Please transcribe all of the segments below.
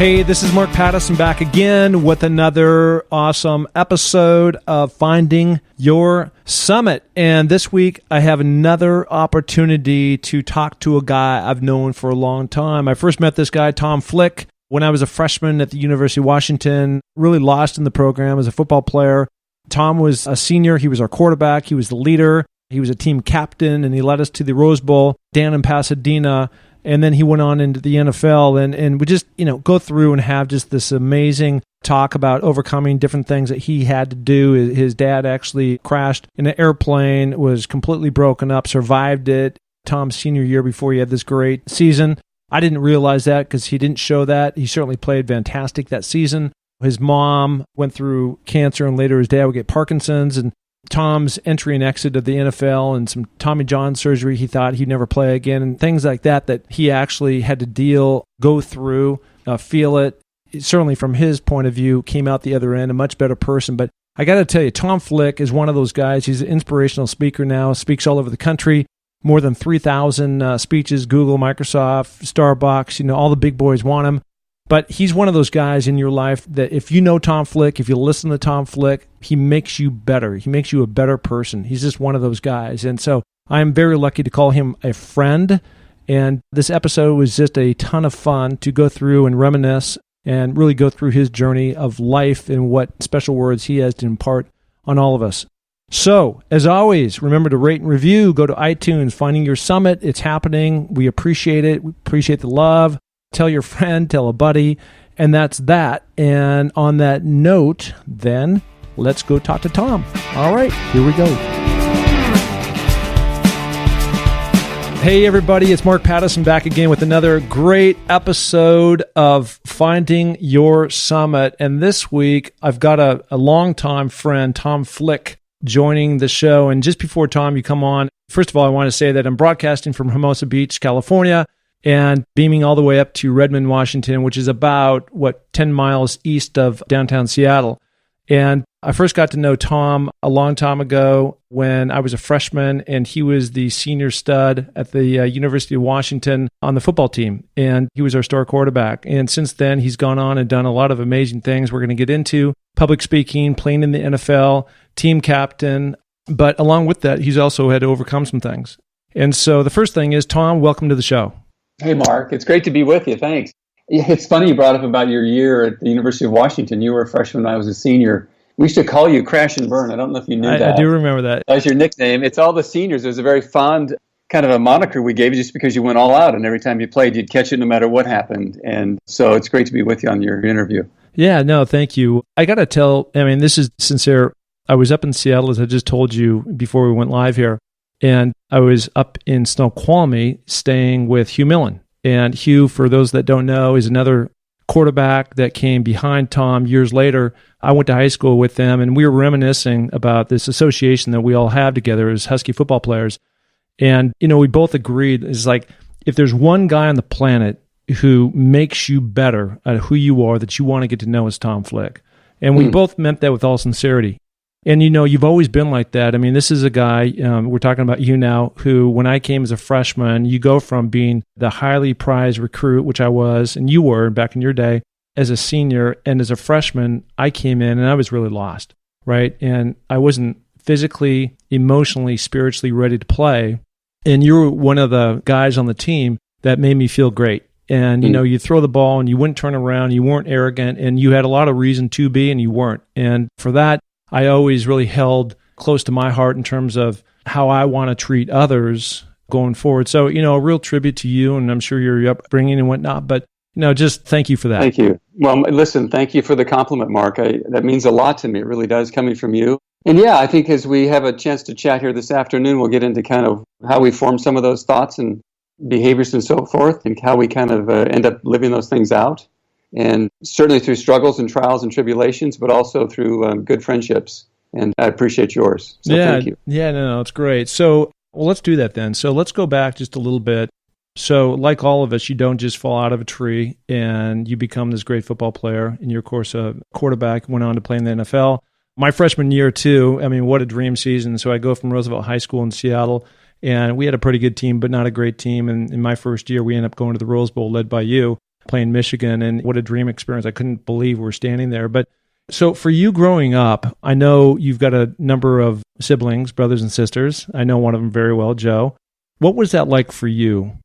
Hey, this is Mark Pattison back again with another awesome episode of Finding Your Summit. And this week I have another opportunity to talk to a guy I've known for a long time. I first met this guy, Tom Flick, when I was a freshman at the University of Washington, really lost in the program as a football player. Tom was a senior. He was our quarterback. He was the leader. He was a team captain, and he led us to the Rose Bowl down in Pasadena. And then he went on into the NFL, and we just, go through and have just this amazing talk about overcoming different things that he had to do. His dad actually crashed in an airplane, was completely broken up, survived it. Tom's senior year before he had this great season. I didn't realize that because he didn't show that. He certainly played fantastic that season. His mom went through cancer, and later his dad would get Parkinson's, and Tom's entry and exit of the NFL and some Tommy John surgery he thought he'd never play again, and things like that he actually had to go through, feel it. Certainly from his point of view, came out the other end a much better person. But I got to tell you, Tom Flick is one of those guys. He's an inspirational speaker now, speaks all over the country, more than 3,000 speeches, Google, Microsoft, Starbucks, all the big boys want him. But he's one of those guys in your life that if you know Tom Flick, if you listen to Tom Flick, he makes you better. He makes you a better person. He's just one of those guys. And so I'm very lucky to call him a friend. And this episode was just a ton of fun to go through and reminisce and really go through his journey of life and what special words he has to impart on all of us. So, as always, remember to rate and review. Go to iTunes, Finding Your Summit. It's happening. We appreciate it. We appreciate the love. Tell your friend, tell a buddy, and that's that. And on that note, then, let's go talk to Tom. All right, here we go. Hey, everybody, it's Mark Pattison back again with another great episode of Finding Your Summit. And this week, I've got a longtime friend, Tom Flick, joining the show. And just before, Tom, you come on, first of all, I want to say that I'm broadcasting from Hermosa Beach, California, and beaming all the way up to Redmond, Washington, which is about, 10 miles east of downtown Seattle. And I first got to know Tom a long time ago when I was a freshman, and he was the senior stud at the University of Washington on the football team, and he was our star quarterback. And since then, he's gone on and done a lot of amazing things we're going to get into, public speaking, playing in the NFL, team captain. But along with that, he's also had to overcome some things. And so the first thing is, Tom, welcome to the show. Hey, Mark. It's great to be with you. Thanks. It's funny you brought up about your year at the University of Washington. You were a freshman, I was a senior. We used to call you Crash and Burn. I don't know if you knew that. I do remember that. That was your nickname. It's all the seniors. It was a very fond kind of a moniker we gave you just because you went all out, and every time you played, you'd catch it no matter what happened. And so it's great to be with you on your interview. Yeah, no, thank you. I got to tell, this is sincere. I was up in Seattle, as I just told you before we went live here. And I was up in Snoqualmie staying with Hugh Millen. And Hugh, for those that don't know, is another quarterback that came behind Tom years later. I went to high school with them, and we were reminiscing about this association that we all have together as Husky football players. And, we both agreed, it's like, if there's one guy on the planet who makes you better at who you are that you want to get to know, is Tom Flick. And we both meant that with all sincerity. And, you've always been like that. This is a guy, we're talking about you now, who, when I came as a freshman, you go from being the highly prized recruit, which I was, and you were back in your day, as a senior. And as a freshman, I came in and I was really lost, right? And I wasn't physically, emotionally, spiritually ready to play. And you were one of the guys on the team that made me feel great. And, you throw the ball and you wouldn't turn around, you weren't arrogant, and you had a lot of reason to be, and you weren't. And for that, I always really held close to my heart in terms of how I want to treat others going forward. So, a real tribute to you, and I'm sure your upbringing and whatnot, but, just thank you for that. Thank you. Well, listen, thank you for the compliment, Mark. That means a lot to me. It really does, coming from you. And yeah, I think as we have a chance to chat here this afternoon, we'll get into kind of how we form some of those thoughts and behaviors and so forth, and how we kind of end up living those things out. And certainly through struggles and trials and tribulations, but also through good friendships. And I appreciate yours. So thank you. Yeah, no, it's great. So, let's do that then. So let's go back just a little bit. So like all of us, you don't just fall out of a tree and you become this great football player. And you're, of course, a quarterback, went on to play in the NFL. My freshman year, too, what a dream season. So I go from Roosevelt High School in Seattle, and we had a pretty good team, but not a great team. And in my first year, we ended up going to the Rose Bowl led by you. playing Michigan, and what a dream experience. I couldn't believe we're standing there. But so for you growing up, I know you've got a number of siblings, brothers and sisters. I know one of them very well, Joe. What was that like for you?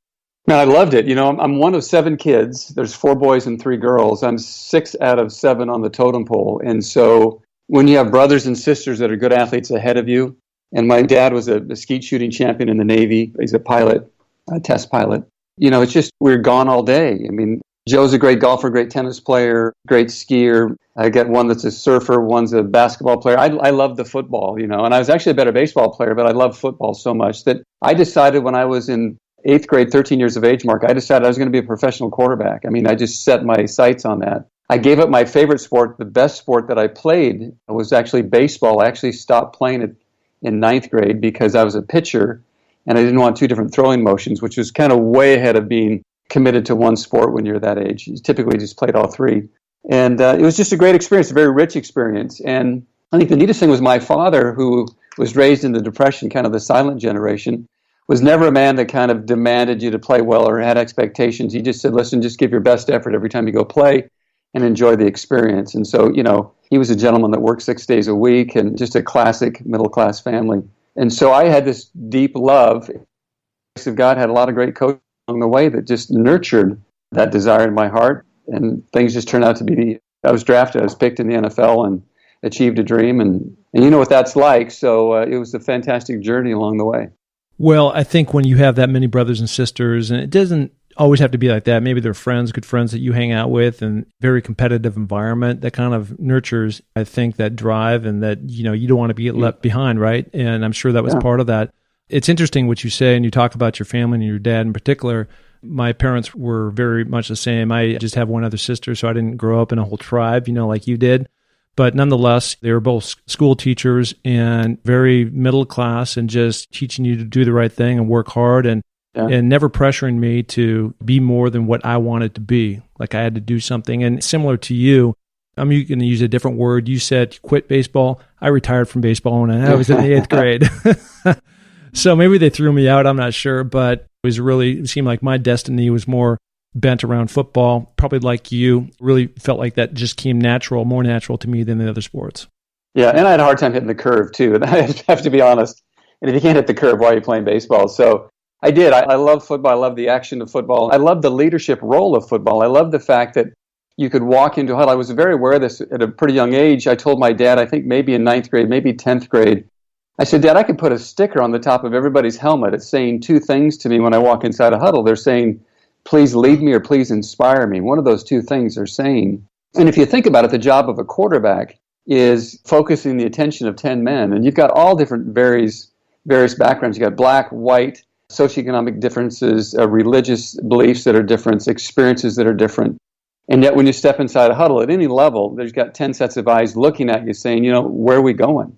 Man, I loved it. I'm one of 7 kids. There's 4 boys and 3 girls. I'm 6 out of 7 on the totem pole. And so when you have brothers and sisters that are good athletes ahead of you, and my dad was a skeet shooting champion in the Navy. He's a pilot, a test pilot. It's just, we're gone all day. I mean, Joe's a great golfer, great tennis player, great skier. I got one that's a surfer, one's a basketball player. I love the football, and I was actually a better baseball player, but I love football so much that I decided when I was in 8th grade, 13 years of age, Mark, I decided I was going to be a professional quarterback. I mean, I just set my sights on that. I gave up my favorite sport. The best sport that I played was actually baseball. I actually stopped playing it in 9th grade because I was a pitcher and I didn't want 2 different throwing motions, which was kind of way ahead of being committed to one sport when you're that age. You typically just played all 3. And it was just a great experience, a very rich experience. And I think the neatest thing was my father, who was raised in the Depression, kind of the silent generation, was never a man that kind of demanded you to play well or had expectations. He just said, listen, just give your best effort every time you go play and enjoy the experience. And so, he was a gentleman that worked 6 days a week and just a classic middle-class family. And so I had this deep love. God had a lot of great coaches along the way that just nurtured that desire in my heart. And things just turned out to be, I was drafted, I was picked in the NFL and achieved a dream. And you know what that's like. So it was a fantastic journey along the way. Well, I think when you have that many brothers and sisters, and it doesn't always have to be like that. Maybe they're friends, good friends that you hang out with, and very competitive environment that kind of nurtures, I think, that drive and that, you don't want to be left behind, right? And I'm sure that was part of that. It's interesting what you say, and you talk about your family and your dad in particular. My parents were very much the same. I just have one other sister, so I didn't grow up in a whole tribe, like you did. But nonetheless, they were both school teachers and very middle class and just teaching you to do the right thing and work hard and never pressuring me to be more than what I wanted to be. Like I had to do something. And similar to you, I'm going to use a different word. You said you quit baseball. I retired from baseball when I was in the 8th grade. So maybe they threw me out. I'm not sure. But it seemed like my destiny was more bent around football, probably like you, really felt like that just came more natural to me than the other sports. Yeah, and I had a hard time hitting the curve too. I have to be honest. And if you can't hit the curve, why are you playing baseball? So I did. I love football. I love the action of football. I love the leadership role of football. I love the fact that you could walk into a huddle. I was very aware of this at a pretty young age. I told my dad, I think maybe in 9th grade, maybe 10th grade, I said, Dad, I could put a sticker on the top of everybody's helmet. It's saying 2 things to me when I walk inside a huddle. They're saying, please lead me or please inspire me. One of those 2 things they're saying. And if you think about it, the job of a quarterback is focusing the attention of 10 men. And you've got all different various backgrounds. You've got black, white, socioeconomic differences, religious beliefs that are different, experiences that are different. And yet when you step inside a huddle at any level, there's got 10 sets of eyes looking at you saying, where are we going?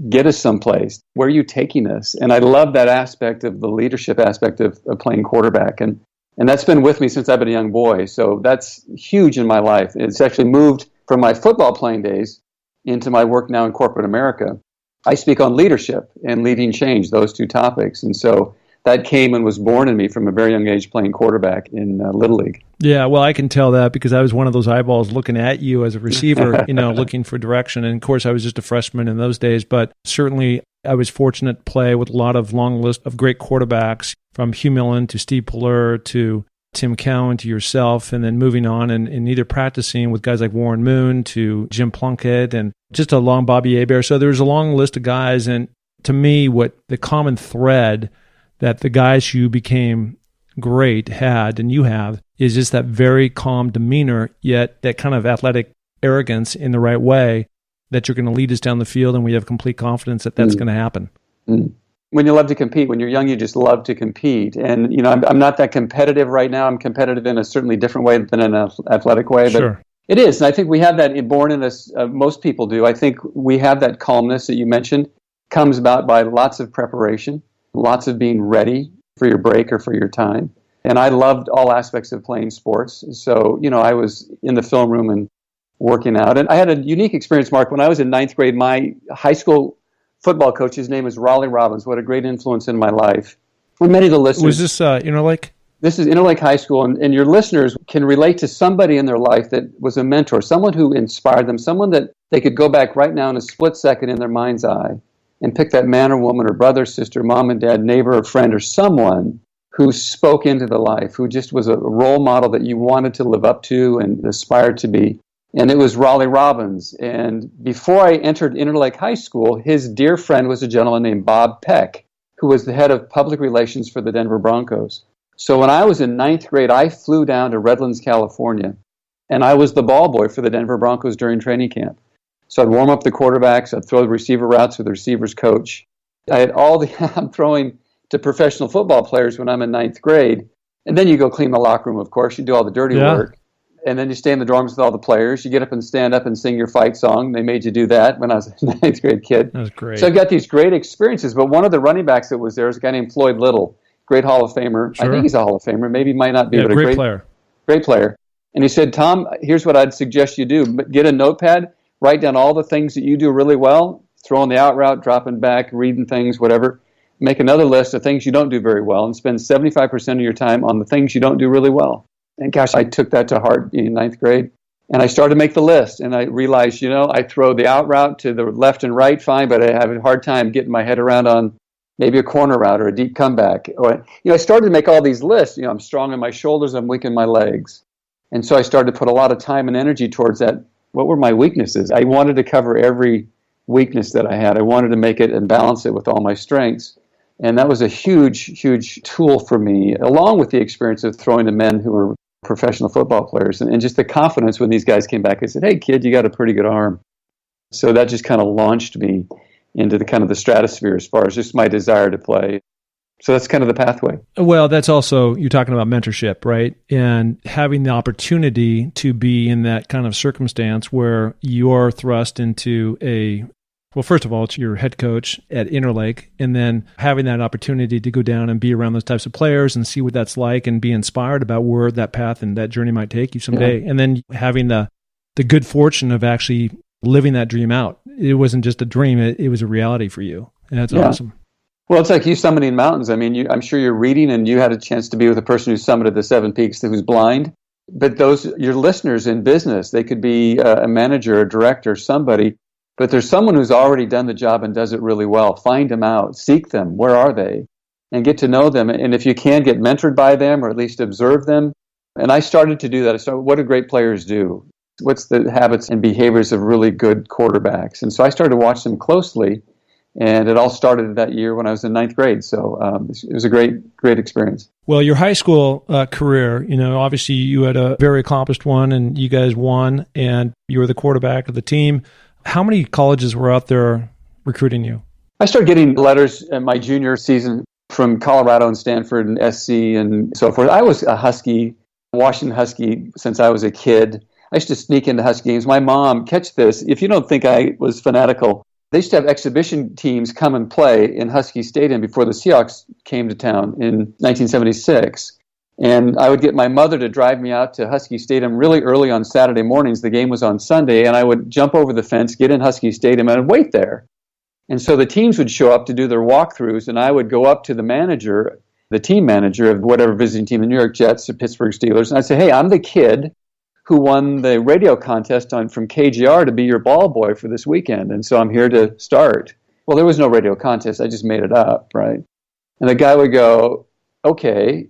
Get us someplace. Where are you taking us? And I love that aspect of the leadership aspect of playing quarterback. And that's been with me since I've been a young boy. So that's huge in my life. It's actually moved from my football playing days into my work now in corporate America. I speak on leadership and leading change, those 2 topics. And so that came and was born in me from a very young age playing quarterback in Little League. Yeah, well, I can tell that because I was one of those eyeballs looking at you as a receiver, looking for direction. And of course, I was just a freshman in those days, but certainly I was fortunate to play with a lot of long list of great quarterbacks, from Hugh Millen to Steve Puller to Tim Cowan to yourself, and then moving on and either practicing with guys like Warren Moon to Jim Plunkett and just a long Bobby Hebert. So there's a long list of guys. And to me, what the common thread that the guys who became great had, and you have, is just that very calm demeanor, yet that kind of athletic arrogance in the right way, that you're going to lead us down the field, and we have complete confidence that that's going to happen. When you love to compete, when you're young, you just love to compete. And, I'm not that competitive right now. I'm competitive in a certainly different way than an athletic way. But sure. It is. And I think we have that born in us. Most people do. I think we have that calmness that you mentioned, comes about by lots of preparation, lots of being ready for your break or for your time. And I loved all aspects of playing sports. So, I was in the film room and working out. And I had a unique experience, Mark. When I was in 9th grade, my high school football coach, his name is Raleigh Robbins. What a great influence in my life. For many of the listeners. Was this Interlake? This is Interlake High School, and your listeners can relate to somebody in their life that was a mentor, someone who inspired them, someone that they could go back right now in a split second in their mind's eye and pick that man or woman or brother, sister, mom and dad, neighbor or friend or someone who spoke into the life, who just was a role model that you wanted to live up to and aspired to be. And it was Raleigh Robbins. And before I entered Interlake High School, his dear friend was a gentleman named Bob Peck, who was the head of public relations for the Denver Broncos. So when I was in ninth grade, I flew down to Redlands, California, and I was the ball boy for the Denver Broncos during training camp. So I'd warm up the quarterbacks, I'd throw the receiver routes with the receiver's coach. I had I'm throwing to professional football players when I'm in ninth grade. And then you go clean the locker room, of course. You do all the dirty work. And then you stay in the dorms with all the players. You get up and stand up and sing your fight song. They made you do that when I was a ninth grade kid. That was great. So I've got these great experiences. But one of the running backs that was there was a guy named Floyd Little. Great Hall of Famer. Sure. I think he's a Hall of Famer. Maybe he might not be, but a great player. Great player. And he said, Tom, here's what I'd suggest you do. Get a notepad, write down all the things that you do really well, throwing the out route, dropping back, reading things, whatever. Make another list of things you don't do very well and spend 75% of your time on the things you don't do really well. And gosh, I took that to heart in ninth grade. And I started to make the list. And I realized, I throw the out route to the left and right fine, but I have a hard time getting my head around on maybe a corner route or a deep comeback. Or, I started to make all these lists. I'm strong in my shoulders, I'm weak in my legs. And so I started to put a lot of time and energy towards that. What were my weaknesses? I wanted to cover every weakness that I had. I wanted to make it and balance it with all my strengths. And that was a huge, huge tool for me, along with the experience of throwing to men who were professional football players. And just the confidence when these guys came back, I said, hey, kid, you got a pretty good arm. So that just kind of launched me into the kind of the stratosphere as far as just my desire to play. So that's kind of the pathway. Well, that's also, you're talking about mentorship, right? And having the opportunity to be in that kind of circumstance where you're thrust into well, first of all, it's your head coach at Interlake, and then having that opportunity to go down and be around those types of players and see what that's like and be inspired about where that path and that journey might take you someday. Yeah. And then having the good fortune of actually living that dream out. It wasn't just a dream, it was a reality for you. And that's awesome. Well, it's like you summiting mountains. I mean, I'm sure you're reading and you had a chance to be with a person who summited the 7 peaks who's blind. But your listeners in business, they could be a manager, a director, somebody. But there's someone who's already done the job and does it really well. Find them out. Seek them. Where are they? And get to know them. And if you can, get mentored by them or at least observe them. And I started to do that. So what do great players do? What's the habits and behaviors of really good quarterbacks? And so I started to watch them closely. And it all started that year when I was in ninth grade. So it was a great, great experience. Well, your high school career, obviously you had a very accomplished one and you guys won and you were the quarterback of the team. How many colleges were out there recruiting you? I started getting letters in my junior season from Colorado and Stanford and SC and so forth. I was a Husky, Washington Husky since I was a kid. I used to sneak into Husky games. My mom, catch this, if you don't think I was fanatical, they used to have exhibition teams come and play in Husky Stadium before the Seahawks came to town in 1976. And I would get my mother to drive me out to Husky Stadium really early on Saturday mornings. The game was on Sunday, and I would jump over the fence, get in Husky Stadium, and I'd wait there. And so the teams would show up to do their walkthroughs, and I would go up to the manager, the team manager of whatever visiting team, the New York Jets or Pittsburgh Steelers, and I'd say, hey, I'm the kid who won the radio contest from KGR to be your ball boy for this weekend, and so I'm here to start. Well, there was no radio contest. I just made it up, right? And the guy would go, okay,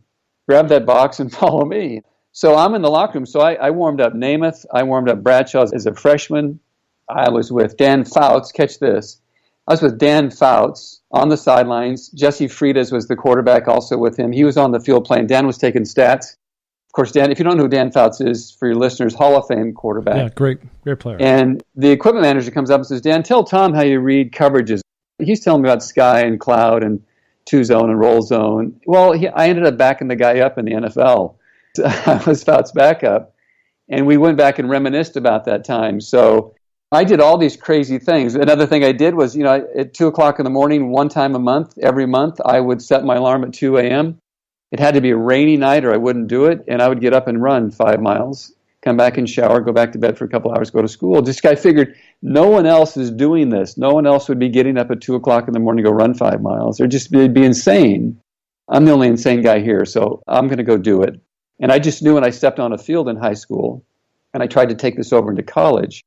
grab that box and follow me. So I'm in the locker room. So I warmed up Namath. I warmed up Bradshaw as a freshman. I was with Dan Fouts. Catch this. I was with Dan Fouts on the sidelines. Jesse Friedis was the quarterback also with him. He was on the field playing. Dan was taking stats. Of course, Dan, if you don't know who Dan Fouts is, for your listeners, Hall of Fame quarterback. Yeah, great player. And the equipment manager comes up and says, Dan, tell Tom how you read coverages. He's telling me about sky and cloud and two-zone and roll zone. Well, I ended up backing the guy up in the NFL. I was Fouts' backup. And we went back and reminisced about that time. So I did all these crazy things. Another thing I did was, at 2 o'clock in the morning, one time a month, every month, I would set my alarm at 2 a.m. It had to be a rainy night or I wouldn't do it. And I would get up and run 5 miles, come back and shower, go back to bed for a couple hours, go to school. Just I figured no one else is doing this. No one else would be getting up at 2 o'clock in the morning to go run 5 miles. It'd be insane. I'm the only insane guy here, so I'm going to go do it. And I just knew when I stepped on a field in high school, and I tried to take this over into college,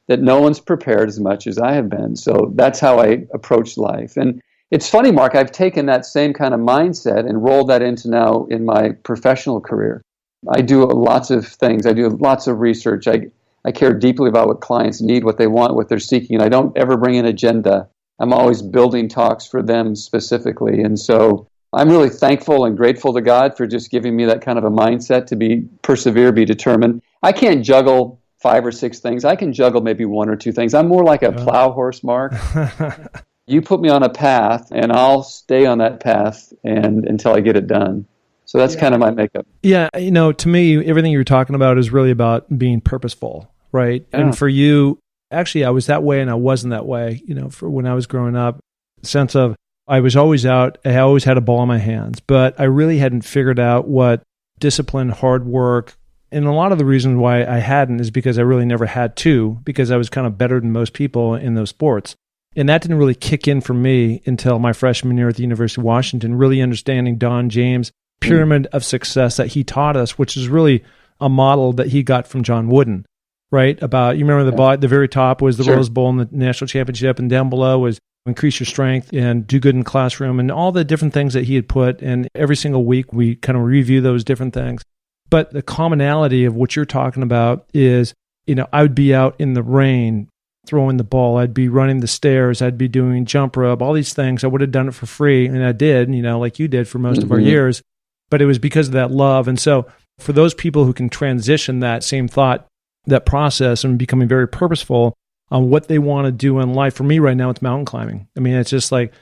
that no one's prepared as much as I have been. So that's how I approach life. And it's funny, Mark, I've taken that same kind of mindset and rolled that into now in my professional career. I do lots of things. I do lots of research. I care deeply about what clients need, what they want, what they're seeking. And I don't ever bring an agenda. I'm always building talks for them specifically. And so I'm really thankful and grateful to God for just giving me that kind of a mindset to persevere, be determined. I can't juggle 5 or 6 things. I can juggle maybe 1 or 2 things. I'm more like a plow horse, Mark. You put me on a path, and I'll stay on that path until I get it done. So that's kind of my makeup. Yeah, to me, everything you're talking about is really about being purposeful, right? Yeah. And for you, actually, I was that way and I wasn't that way, for when I was growing up. Sense of I was always out, I always had a ball in my hands, but I really hadn't figured out what discipline, hard work, and a lot of the reasons why I hadn't is because I really never had to, because I was kind of better than most people in those sports. And that didn't really kick in for me until my freshman year at the University of Washington, really understanding Don James' pyramid of success that he taught us, which is really a model that he got from John Wooden, right? About, you remember the very top was the Rose Bowl and the national championship, and down below was increase your strength and do good in the classroom and all the different things that he had put. And every single week we kind of review those different things. But the commonality of what you're talking about is, I would be out in the rain throwing the ball. I'd be running the stairs. I'd be doing jump rope, all these things. I would have done it for free. And I did, like you did for most of our years. But it was because of that love. And so for those people who can transition that same thought, that process, and becoming very purposeful on what they want to do in life, for me right now, it's mountain climbing. I mean, it's just like,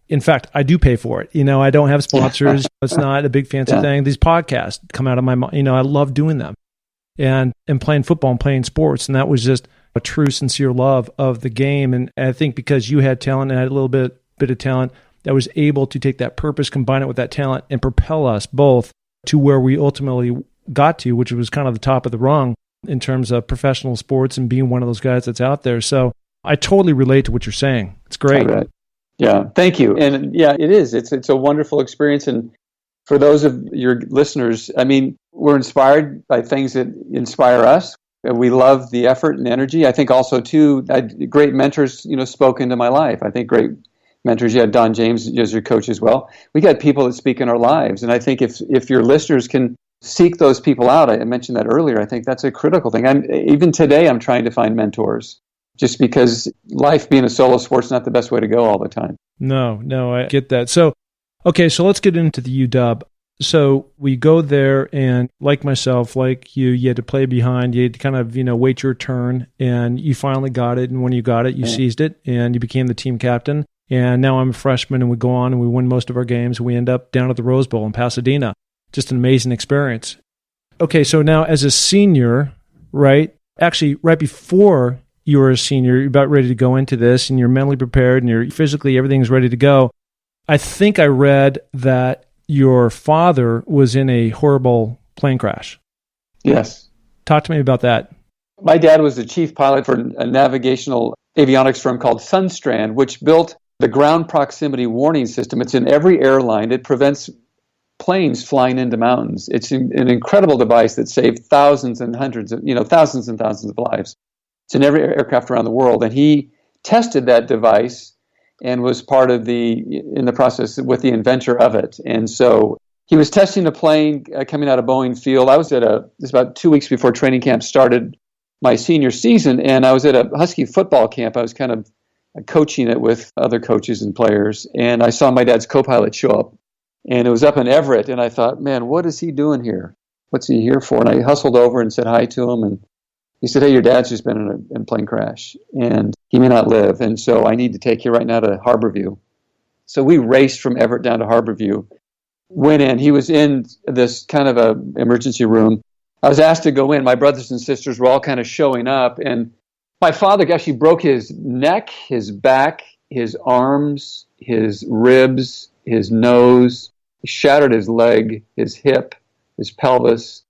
in fact, I do pay for it. I don't have sponsors. It's not a big fancy thing. These podcasts come out of my mind. I love doing them and playing football and playing sports. And that was just a true, sincere love of the game. And I think because you had talent and I had a little bit of talent, that was able to take that purpose, combine it with that talent, and propel us both to where we ultimately got to, which was kind of the top of the rung in terms of professional sports and being one of those guys that's out there. So I totally relate to what you're saying. It's great. All right. Yeah, thank you. And yeah, it is. It's a wonderful experience. And for those of your listeners, I mean, we're inspired by things that inspire us. We love the effort and energy. I think also, too, great mentors, spoke into my life. I think great mentors. You had Don James as your coach as well. We got people that speak in our lives. And I think if your listeners can seek those people out, I mentioned that earlier, I think that's a critical thing. Even today, I'm trying to find mentors. Just because life being a solo sport's not the best way to go all the time. No, I get that. So, okay, so let's get into the UW. So we go there, and like myself, like you had to play behind. You had to kind of, wait your turn, and you finally got it. And when you got it, you seized it, and you became the team captain. And now I'm a freshman, and we go on, and we win most of our games. We end up down at the Rose Bowl in Pasadena. Just an amazing experience. Okay, so now as a senior, right? Actually, right before you were a senior, you're about ready to go into this, and you're mentally prepared, and you're physically, everything's ready to go. I think I read that your father was in a horrible plane crash. Yes. Talk to me about that. My dad was the chief pilot for a navigational avionics firm called Sunstrand, which built the ground proximity warning system. It's in every airline. It prevents planes flying into mountains. It's an incredible device that saved thousands and thousands of lives. It's in every aircraft around the world. And he tested that device and was part of in the process with the inventor of it. And so he was testing a plane coming out of Boeing field. I was it was about 2 weeks before training camp started my senior season, and I was at a Husky football camp. I was kind of coaching it with other coaches and players, and I saw my dad's co-pilot show up, and it was up in Everett, and I thought, man, what is he doing here? What's he here for? And I hustled over and said hi to him, and he said, hey, your dad's just been in a plane crash, and he may not live, and so I need to take you right now to Harborview. So we raced from Everett down to Harborview, went in. He was in this kind of a emergency room. I was asked to go in. My brothers and sisters were all kind of showing up, and my father actually broke his neck, his back, his arms, his ribs, his nose, shattered his leg, his hip, his pelvis.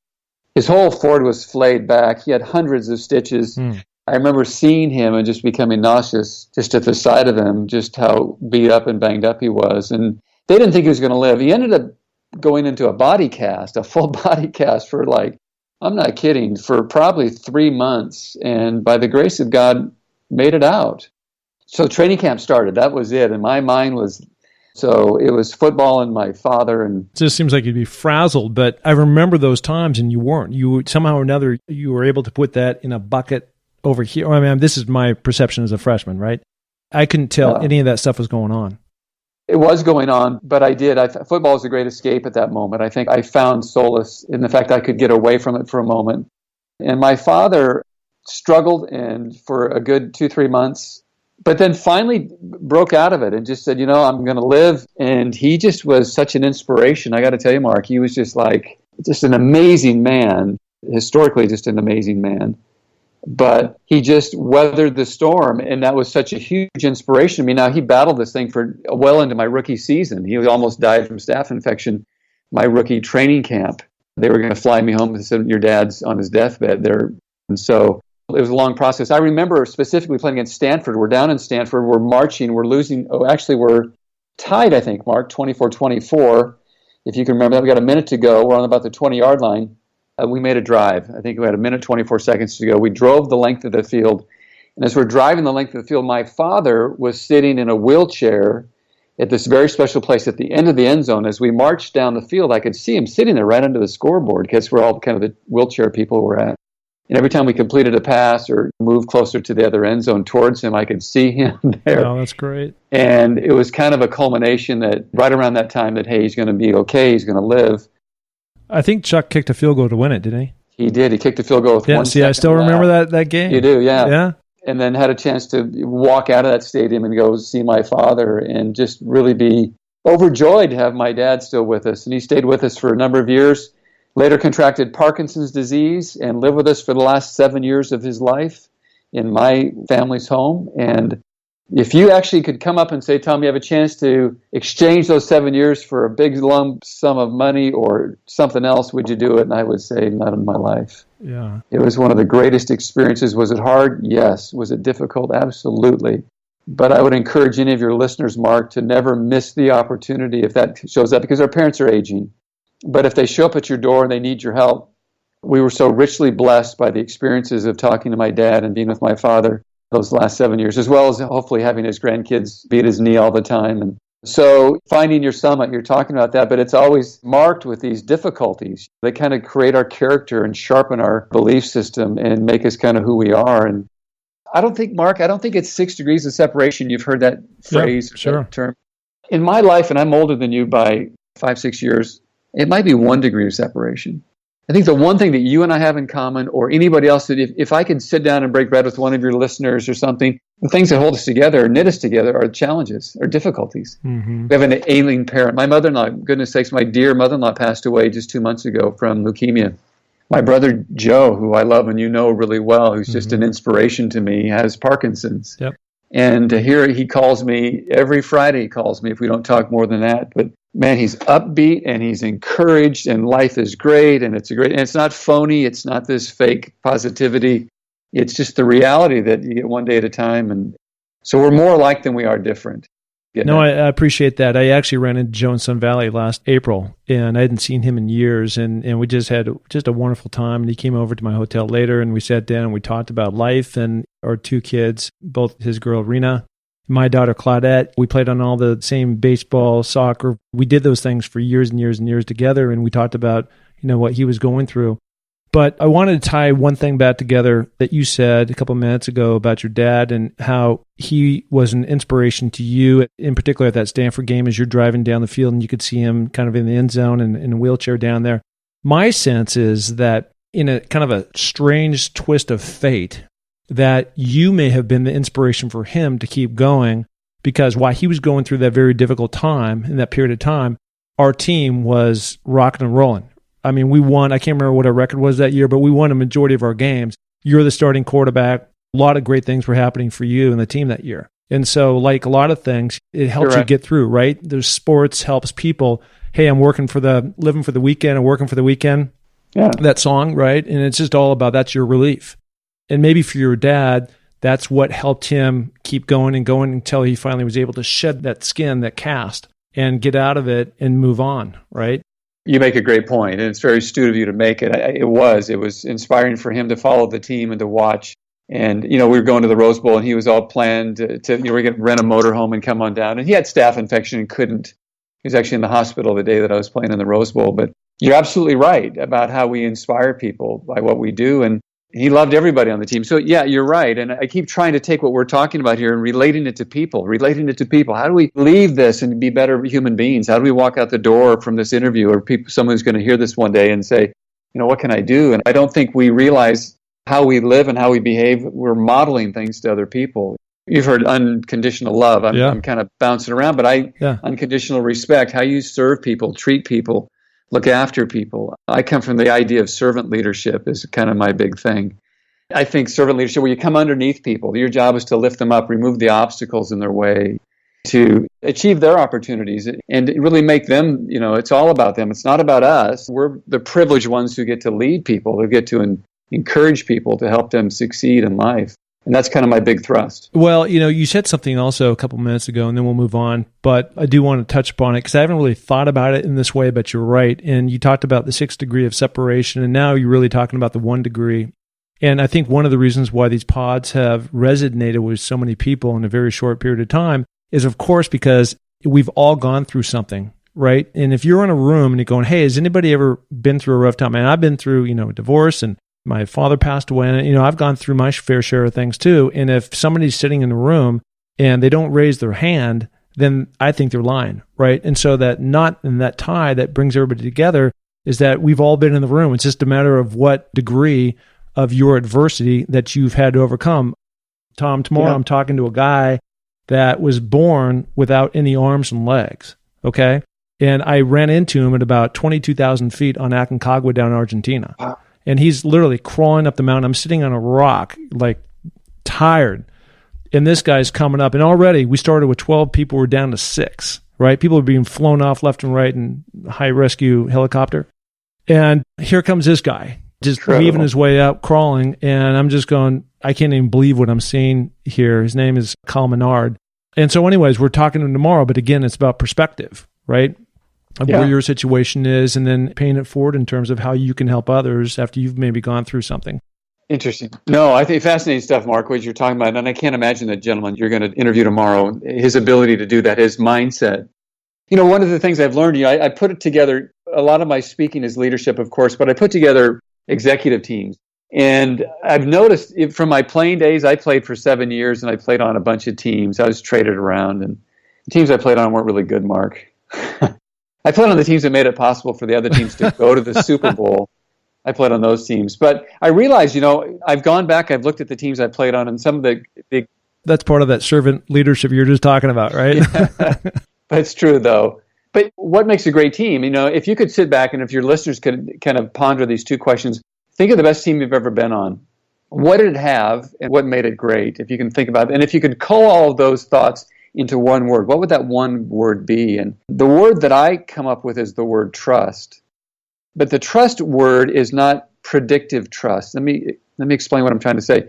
His whole forward was flayed back. He had hundreds of stitches. I remember seeing him and just becoming nauseous just at the sight of him, just how beat up and banged up he was. And they didn't think he was going to live. He ended up going into a body cast, a full body cast for like, I'm not kidding, for probably 3 months. And by the grace of God, made it out. So training camp started. That was it. And my mind was, so it was football and my father. And it just seems like you'd be frazzled, but I remember those times and you weren't. You somehow or another, you were able to put that in a bucket over here. I mean, this is my perception as a freshman, right? I couldn't tell any of that stuff was going on. It was going on, but I did. Football was a great escape at that moment. I think I found solace in the fact I could get away from it for a moment. And my father struggled and for a good 2-3 months, but then finally broke out of it and just said, I'm going to live. And he just was such an inspiration. I got to tell you, Mark, he was just an amazing man, historically just an amazing man. But he just weathered the storm, and that was such a huge inspiration to me. Now, he battled this thing for well into my rookie season. He almost died from staph infection my rookie training camp. They were going to fly me home and said, your dad's on his deathbed there. And so it was a long process. I remember specifically playing against Stanford. We're down in Stanford. We're marching. We're losing. Oh, actually, we're tied, I think, Mark, 24-24. If you can remember that, we got a minute to go. We're on about the 20-yard line. We made a drive. I think we had a minute, 24 seconds to go. We drove the length of the field. And as we're driving the length of the field, my father was sitting in a wheelchair at this very special place at the end of the end zone. As we marched down the field, I could see him sitting there right under the scoreboard because where all kind of the wheelchair people were at. And every time we completed a pass or moved closer to the other end zone towards him, I could see him there. Oh, that's great. And it was kind of a culmination that right around that time that, hey, he's going to be okay, he's going to live. I think Chuck kicked a field goal to win it, didn't he? He did. He kicked a field goal with 1 second I still remember that game. You do, yeah. Yeah. And then had a chance to walk out of that stadium and go see my father and just really be overjoyed to have my dad still with us. And he stayed with us for a number of years, later contracted Parkinson's disease and lived with us for the last 7 years of his life in my family's home. And if you actually could come up and say, Tom, you have a chance to exchange those 7 years for a big lump sum of money or something else, would you do it? And I would say, not in my life. Yeah. It was one of the greatest experiences. Was it hard? Yes. Was it difficult? Absolutely. But I would encourage any of your listeners, Mark, to never miss the opportunity if that shows up, because our parents are aging. But if they show up at your door and they need your help, we were so richly blessed by the experiences of talking to my dad and being with my father those last 7 years, as well as hopefully having his grandkids be at his knee all the time. And so finding your summit, you're talking about that, but it's always marked with these difficulties. They kind of create our character and sharpen our belief system and make us kind of who we are. And I don't think, Mark, it's 6 degrees of separation. You've heard that phrase, yeah, sure. That term. In my life, and I'm older than you by 5-6 years, it might be 1 degree of separation. I think the one thing that you and I have in common, or anybody else, that if I could sit down and break bread with one of your listeners or something, the things that hold us together or knit us together are challenges or difficulties. Mm-hmm. We have an ailing parent. My mother-in-law, goodness sakes, my dear mother-in-law passed away just 2 months ago from leukemia. My brother Joe, who I love and you know really well, who's just an inspiration to me, has Parkinson's. Yep. And here he calls me, every Friday he calls me if we don't talk more than that. But man, he's upbeat and he's encouraged and life is great and it's not phony. It's not this fake positivity. It's just the reality that you get one day at a time. And so we're more alike than we are different. No, I appreciate that. I actually ran into Joe in Sun Valley last April, and I hadn't seen him in years, and we just had a wonderful time. And he came over to my hotel later, and we sat down and we talked about life and our 2 kids, both his girl Rena, my daughter Claudette. We played on all the same baseball, soccer. We did those things for years and years and years together, and we talked about what he was going through. But I wanted to tie one thing back together that you said a couple minutes ago about your dad and how he was an inspiration to you, in particular at that Stanford game as you're driving down the field and you could see him kind of in the end zone and in a wheelchair down there. My sense is that in a kind of a strange twist of fate, that you may have been the inspiration for him to keep going, because while he was going through that very difficult time, in that period of time, our team was rocking and rolling. I mean, we won. I can't remember what our record was that year, but we won a majority of our games. You're the starting quarterback. A lot of great things were happening for you and the team that year. And so, like a lot of things, it helps you get through, right? There's sports helps people. Hey, I'm living for the weekend. I'm working for the weekend. Yeah. That song, right? And it's just all about, that's your relief. And maybe for your dad, that's what helped him keep going and going until he finally was able to shed that skin, that cast, and get out of it and move on, right? You make a great point, and it's very astute of you to make it. It was inspiring for him to follow the team and to watch. And, we were going to the Rose Bowl, and he was all planned to we were going to rent a motorhome and come on down. And he had staph infection and couldn't. He was actually in the hospital the day that I was playing in the Rose Bowl. But you're absolutely right about how we inspire people by what we do. And he loved everybody on the team. So, yeah, you're right. And I keep trying to take what we're talking about here and relating it to people. How do we leave this and be better human beings? How do we walk out the door from this interview, or someone who's going to hear this one day and say, what can I do? And I don't think we realize how we live and how we behave. We're modeling things to other people. You've heard unconditional love. I'm kind of bouncing around, but unconditional respect, how you serve people, treat people, look after people. I come from the idea of servant leadership is kind of my big thing. I think servant leadership, where you come underneath people, your job is to lift them up, remove the obstacles in their way, to achieve their opportunities and really make them, it's all about them. It's not about us. We're the privileged ones who get to lead people, who get to encourage people to help them succeed in life. And that's kind of my big thrust. Well, you said something also a couple minutes ago, and then we'll move on. But I do want to touch upon it because I haven't really thought about it in this way, but you're right. And you talked about the 6 degree of separation, and now you're really talking about the 1 degree. And I think one of the reasons why these pods have resonated with so many people in a very short period of time is, of course, because we've all gone through something, right? And if you're in a room and you're going, hey, has anybody ever been through a rough time? And I've been through, a divorce, and my father passed away, and I've gone through my fair share of things too. And if somebody's sitting in the room and they don't raise their hand, then I think they're lying, right? And so that knot and that tie that brings everybody together is that we've all been in the room. It's just a matter of what degree of your adversity that you've had to overcome. Tom, tomorrow I'm talking to a guy that was born without any arms and legs, okay? And I ran into him at about 22,000 feet on Aconcagua down in Argentina. Wow. And he's literally crawling up the mountain. I'm sitting on a rock, like tired. And this guy's coming up. And already we started with 12 people. We're down to 6, right? People are being flown off left and right in high rescue helicopter. And here comes this guy, just weaving his way up, crawling. And I'm just going, I can't even believe what I'm seeing here. His name is Kyle Menard. And so anyways, we're talking to him tomorrow. But again, it's about perspective, right? Of where your situation is, and then paying it forward in terms of how you can help others after you've maybe gone through something. Interesting. No, I think fascinating stuff, Mark, what you're talking about. And I can't imagine that gentleman you're going to interview tomorrow, his ability to do that, his mindset. One of the things I've learned, I put it together, a lot of my speaking is leadership, of course, but I put together executive teams. And I've noticed from my playing days, I played for 7 years, and I played on a bunch of teams. I was traded around, and the teams I played on weren't really good, Mark. I played on the teams that made it possible for the other teams to go to the Super Bowl. I played on those teams. But I realized, I've gone back, I've looked at the teams I played on, and some of the big... That's part of that servant leadership you're just talking about, right? Yeah. But it's true, though. But what makes a great team? If you could sit back and if your listeners could kind of ponder these 2 questions, think of the best team you've ever been on. What did it have and what made it great? If you can think about it. And if you could cull all of those thoughts into one word, what would that one word be? And the word that I come up with is the word trust. But the trust word is not predictive trust. Let me explain what I'm trying to say.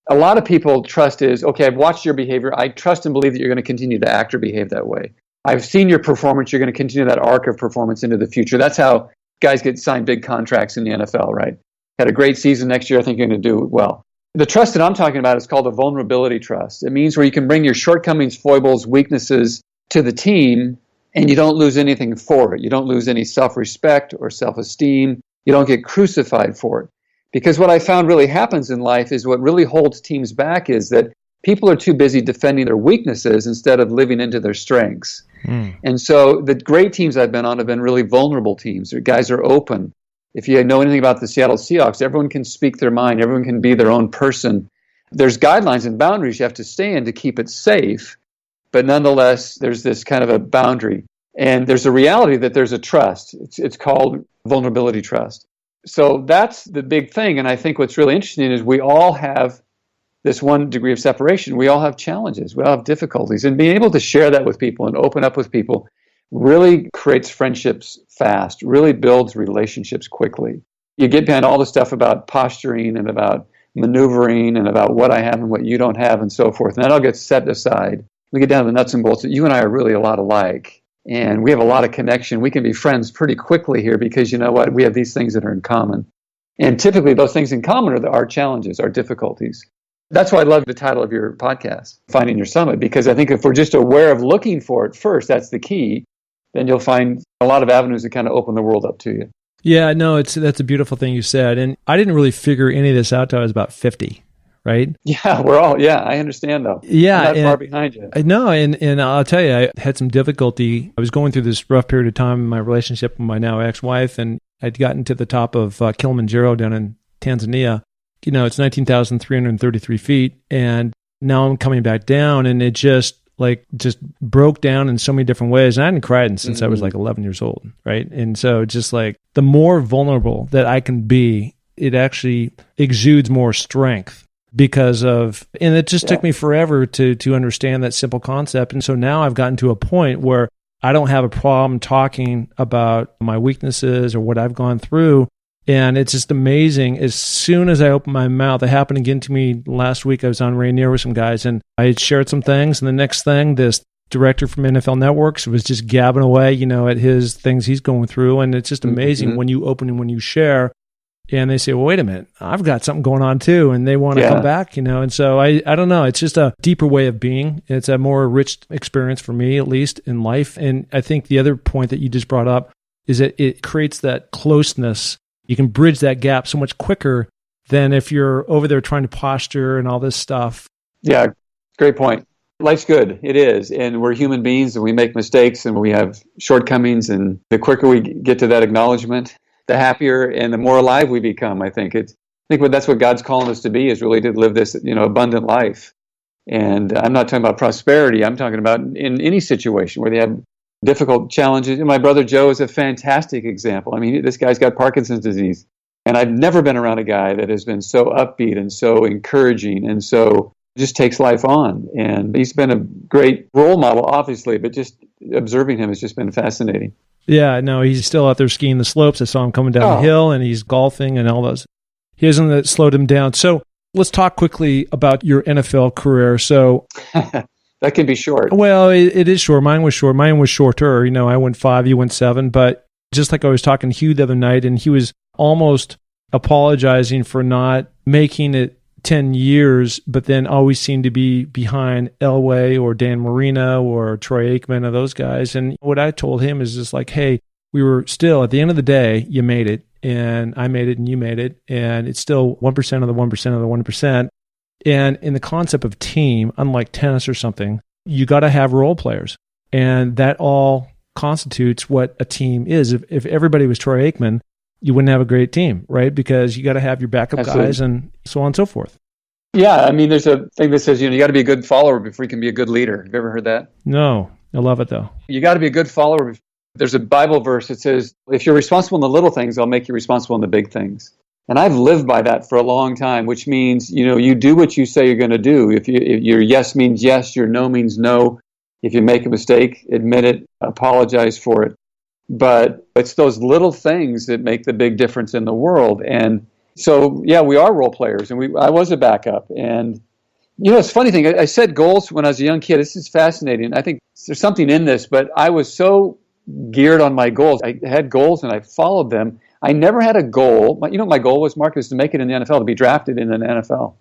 A lot of people trust is, okay, I've watched your behavior. I trust and believe that you're going to continue to act or behave that way. I've seen your performance. You're going to continue that arc of performance into the future. That's how guys get signed big contracts in the NFL, right? Had a great season next year. I think you're going to do well. The trust that I'm talking about is called a vulnerability trust. It means where you can bring your shortcomings, foibles, weaknesses to the team, and you don't lose anything for it. You don't lose any self-respect or self-esteem. You don't get crucified for it. Because what I found really happens in life is what really holds teams back is that people are too busy defending their weaknesses instead of living into their strengths. And so the great teams I've been on have been really vulnerable teams. The guys are open. If you know anything about the Seattle Seahawks, everyone can speak their mind. Everyone can be their own person. There's guidelines and boundaries you have to stay in to keep it safe. But nonetheless, there's this kind of a boundary. And there's a reality that there's a trust. It's called vulnerability trust. So that's the big thing. And I think what's really interesting is we all have this 1 degree of separation. We all have challenges. We all have difficulties. And being able to share that with people and open up with people really creates friendships fast, really builds relationships quickly. You get behind all the stuff about posturing and about maneuvering and about what I have and what you don't have and so forth. And that all gets set aside. We get down to the nuts and bolts that you and I are really a lot alike. And we have a lot of connection. We can be friends pretty quickly here because you know what? We have these things that are in common. And typically those things in common are our challenges, our difficulties. That's why I love the title of your podcast, Finding Your Summit, because I think if we're just aware of looking for it first, that's the key, then you'll find a lot of avenues that kind of open the world up to you. Yeah, no, that's a beautiful thing you said. And I didn't really figure any of this out till I was about 50. Right? Yeah, I understand though. Yeah. I'm not far behind you. No, and I'll tell you, I had some difficulty. I was going through this rough period of time in my relationship with my now ex-wife, and I'd gotten to the top of Kilimanjaro down in Tanzania. You know, it's 19,333 feet, and now I'm coming back down, and it just broke down in so many different ways. And I hadn't cried since I was like 11 years old, right? And so just like the more vulnerable that I can be, it actually exudes more strength. Because of, and it just took me forever to understand that simple concept. And so now I've gotten to a point where I don't have a problem talking about my weaknesses or what I've gone through. And it's just amazing. As soon as I open my mouth, it happened again to me last week. I was on Rainier with some guys and I had shared some things. And the next thing, this director from NFL Networks was just gabbing away, you know, at his things he's going through. And it's just amazing when you open and when you share. And they say, well, wait a minute, I've got something going on too. And they want to come back, you know. And so I don't know. It's just a deeper way of being. It's a more rich experience for me, at least in life. And I think the other point that you just brought up is that it creates that closeness. You can bridge that gap so much quicker than if you're over there trying to posture and all this stuff. Yeah, great point. Life's good. It is. And we're human beings and we make mistakes and we have shortcomings. And the quicker we get to that acknowledgement, the happier and the more alive we become. I think that's what God's calling us to be, is really to live this, you know, abundant life. And I'm not talking about prosperity. I'm talking about in any situation where they have difficult challenges. And my brother Joe is a fantastic example. I mean, this guy's got Parkinson's disease. And I've never been around a guy that has been so upbeat and so encouraging and so just takes life on. And he's been a great role model, obviously, but just observing him has just been fascinating. Yeah, no, he's still out there skiing the slopes. I saw him coming down the hill, and he's golfing and all those. He hasn't slowed him down. So let's talk quickly about your NFL career. So that can be short. Well, it is short. Mine was short. Mine was shorter. You know, I went 5, you went 7. But just like I was talking to Hugh the other night, and he was almost apologizing for not making it 10 years, but then always seemed to be behind Elway or Dan Marino or Troy Aikman or those guys. And what I told him is just like, hey, we were still, at the end of the day, you made it, and I made it, and you made it, and it's still 1% of the 1% of the 1%. And in the concept of team, unlike tennis or something, you got to have role players. And that all constitutes what a team is. If everybody was Troy Aikman, you wouldn't have a great team, right? Because you got to have your backup guys and so on and so forth. Yeah, I mean, there's a thing that says, you got to be a good follower before you can be a good leader. Have you ever heard that? No, I love it though. You got to be a good follower. There's a Bible verse that says, if you're responsible in the little things, I'll make you responsible in the big things. And I've lived by that for a long time, which means, you do what you say you're going to do. If your yes means yes, your no means no. If you make a mistake, admit it, apologize for it. But it's those little things that make the big difference in the world. And so, yeah, we are role players, and I was a backup. And, it's a funny thing. I set goals when I was a young kid. This is fascinating. I think there's something in this, but I was so geared on my goals. I had goals, and I followed them. I never had a goal. My goal was, Mark, was to make it in the NFL, to be drafted in the NFL.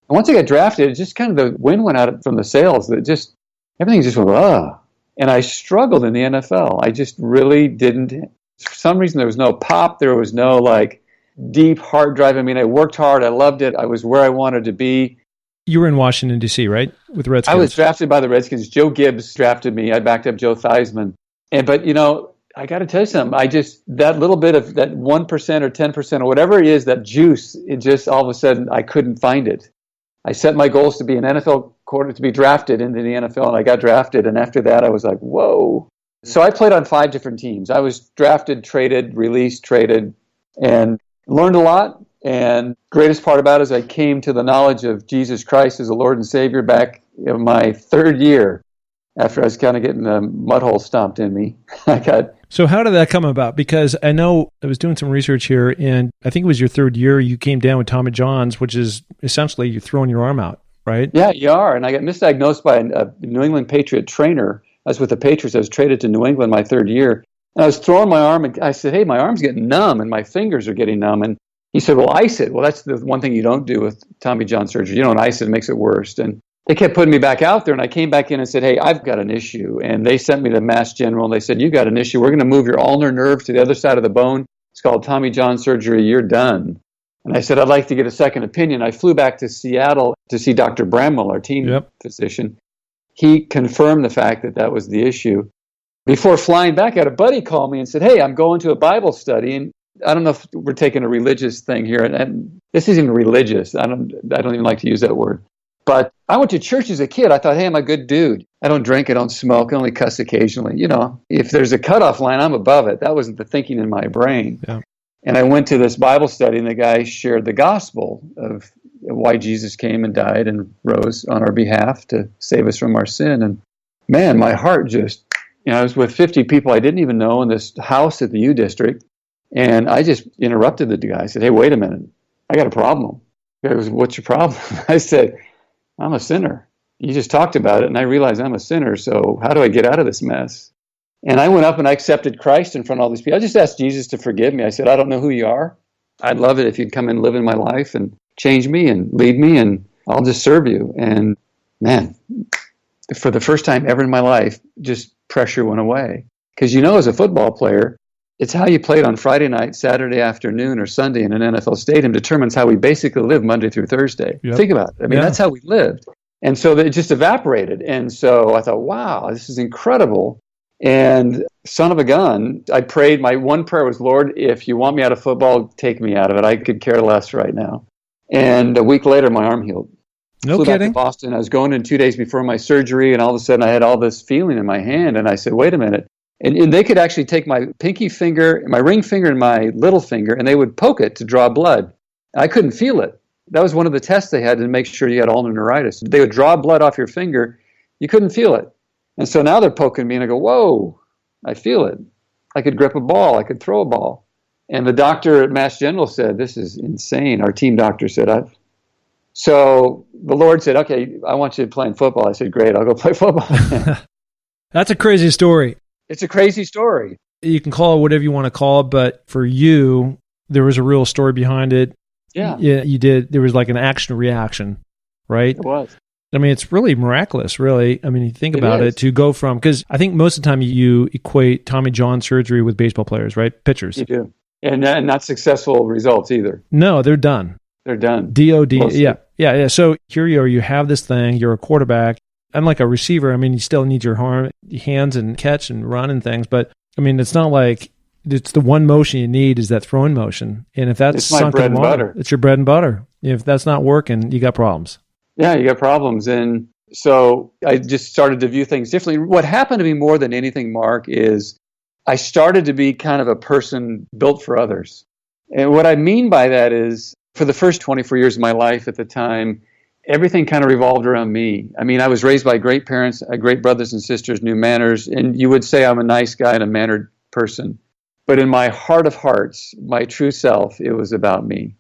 And once I got drafted, it just kind of the wind went out from the sails. Everything just went, ugh. And I struggled in the NFL. I just really didn't. For some reason, there was no pop. There was no deep heart drive. I mean, I worked hard. I loved it. I was where I wanted to be. You were in Washington, D.C., right? With the Redskins. I was drafted by the Redskins. Joe Gibbs drafted me. I backed up Joe Theismann. But I got to tell you something. That little bit of that 1% or 10% or whatever it is, that juice, it just all of a sudden I couldn't find it. I set my goals to be an NFL quarterback, to be drafted into the NFL, and I got drafted. And after that, I was like, whoa. So I played on 5 different teams. I was drafted, traded, released, traded, and learned a lot. And greatest part about it is I came to the knowledge of Jesus Christ as a Lord and Savior back in my 3rd year, after I was kind of getting a mud hole stomped in me. So how did that come about? Because I know I was doing some research here, and I think it was your 3rd year, you came down with Tommy John's, which is essentially you're throwing your arm out, right? Yeah, you are. And I got misdiagnosed by a New England Patriot trainer I was with the Patriots. I was traded to New England my third year. And I was throwing my arm, and I said, hey, my arm's getting numb, and my fingers are getting numb. And he said, well, ice it. Well, that's the one thing you don't do with Tommy John surgery. You don't ice it. It makes it worse. And they kept putting me back out there, and I came back in and said, hey, I've got an issue. And they sent me to Mass General, and they said, you got an issue. We're going to move your ulnar nerve to the other side of the bone. It's called Tommy John surgery. You're done. And I said, I'd like to get a second opinion. I flew back to Seattle to see Dr. Bramwell, our team physician. He confirmed the fact that that was the issue. Before flying back, I had a buddy call me and said, hey, I'm going to a Bible study. And I don't know if we're taking a religious thing here. And this isn't even religious. I don't even like to use that word. But I went to church as a kid. I thought, hey, I'm a good dude. I don't drink. I don't smoke. I only cuss occasionally. You know, if there's a cutoff line, I'm above it. That wasn't the thinking in my brain. Yeah. And I went to this Bible study, and the guy shared the gospel of why Jesus came and died and rose on our behalf to save us from our sin. And man, my heart just, I was with 50 people I didn't even know in this house at the U District. And I just interrupted the guy. I said, hey, wait a minute. I got a problem. He goes, what's your problem? I said, I'm a sinner. You just talked about it, and I realized I'm a sinner. So how do I get out of this mess? And I went up and I accepted Christ in front of all these people. I just asked Jesus to forgive me. I said, I don't know who you are. I'd love it if you'd come and live in my life and change me and lead me, and I'll just serve you. And man, for the first time ever in my life, just pressure went away. Because as a football player, it's how you played on Friday night, Saturday afternoon, or Sunday in an NFL stadium determines how we basically live Monday through Thursday. Yep. Think about it. I mean, that's how we lived. And so it just evaporated. And so I thought, wow, this is incredible. And son of a gun, I prayed. My one prayer was, Lord, if you want me out of football, take me out of it. I could care less right now. And a week later, my arm healed. No Flew kidding. Back to Boston. I was going in 2 days before my surgery, and all of a sudden I had all this feeling in my hand. And I said, wait a minute. And they could actually take my pinky finger, my ring finger, and my little finger, and they would poke it to draw blood. I couldn't feel it. That was one of the tests they had to make sure you had ulnar neuritis. They would draw blood off your finger. You couldn't feel it. And so now they're poking me, and I go, whoa, I feel it. I could grip a ball. I could throw a ball. And the doctor at Mass General said, this is insane. Our team doctor said, So the Lord said, okay, I want you to play in football. I said, great, I'll go play football. That's a crazy story. It's a crazy story. You can call it whatever you want to call it, but for you, there was a real story behind it. Yeah. You did. There was like an action reaction, right? It was. I mean, it's really miraculous, really. I mean, you think about it, to go from, because I think most of the time you equate Tommy John surgery with baseball players, right? Pitchers. You do. And not successful results either. No, they're done. They're done. DOD. Yeah. So here you are, you have this thing, you're a quarterback. Unlike a receiver, I mean, you still need your hands and catch and run and things, but I mean, it's not like it's the one motion you need is that throwing motion. And if that's it's my bread and butter. It's your bread and butter. If that's not working, you got problems. Yeah, you got problems. And so I just started to view things differently. What happened to me more than anything, Mark, is I started to be kind of a person built for others. And what I mean by that is for the first 24 years of my life at the time, everything kind of revolved around me. I mean, I was raised by great parents, great brothers and sisters, knew manners, and you would say I'm a nice guy and a mannered person. But in my heart of hearts, my true self, it was about me.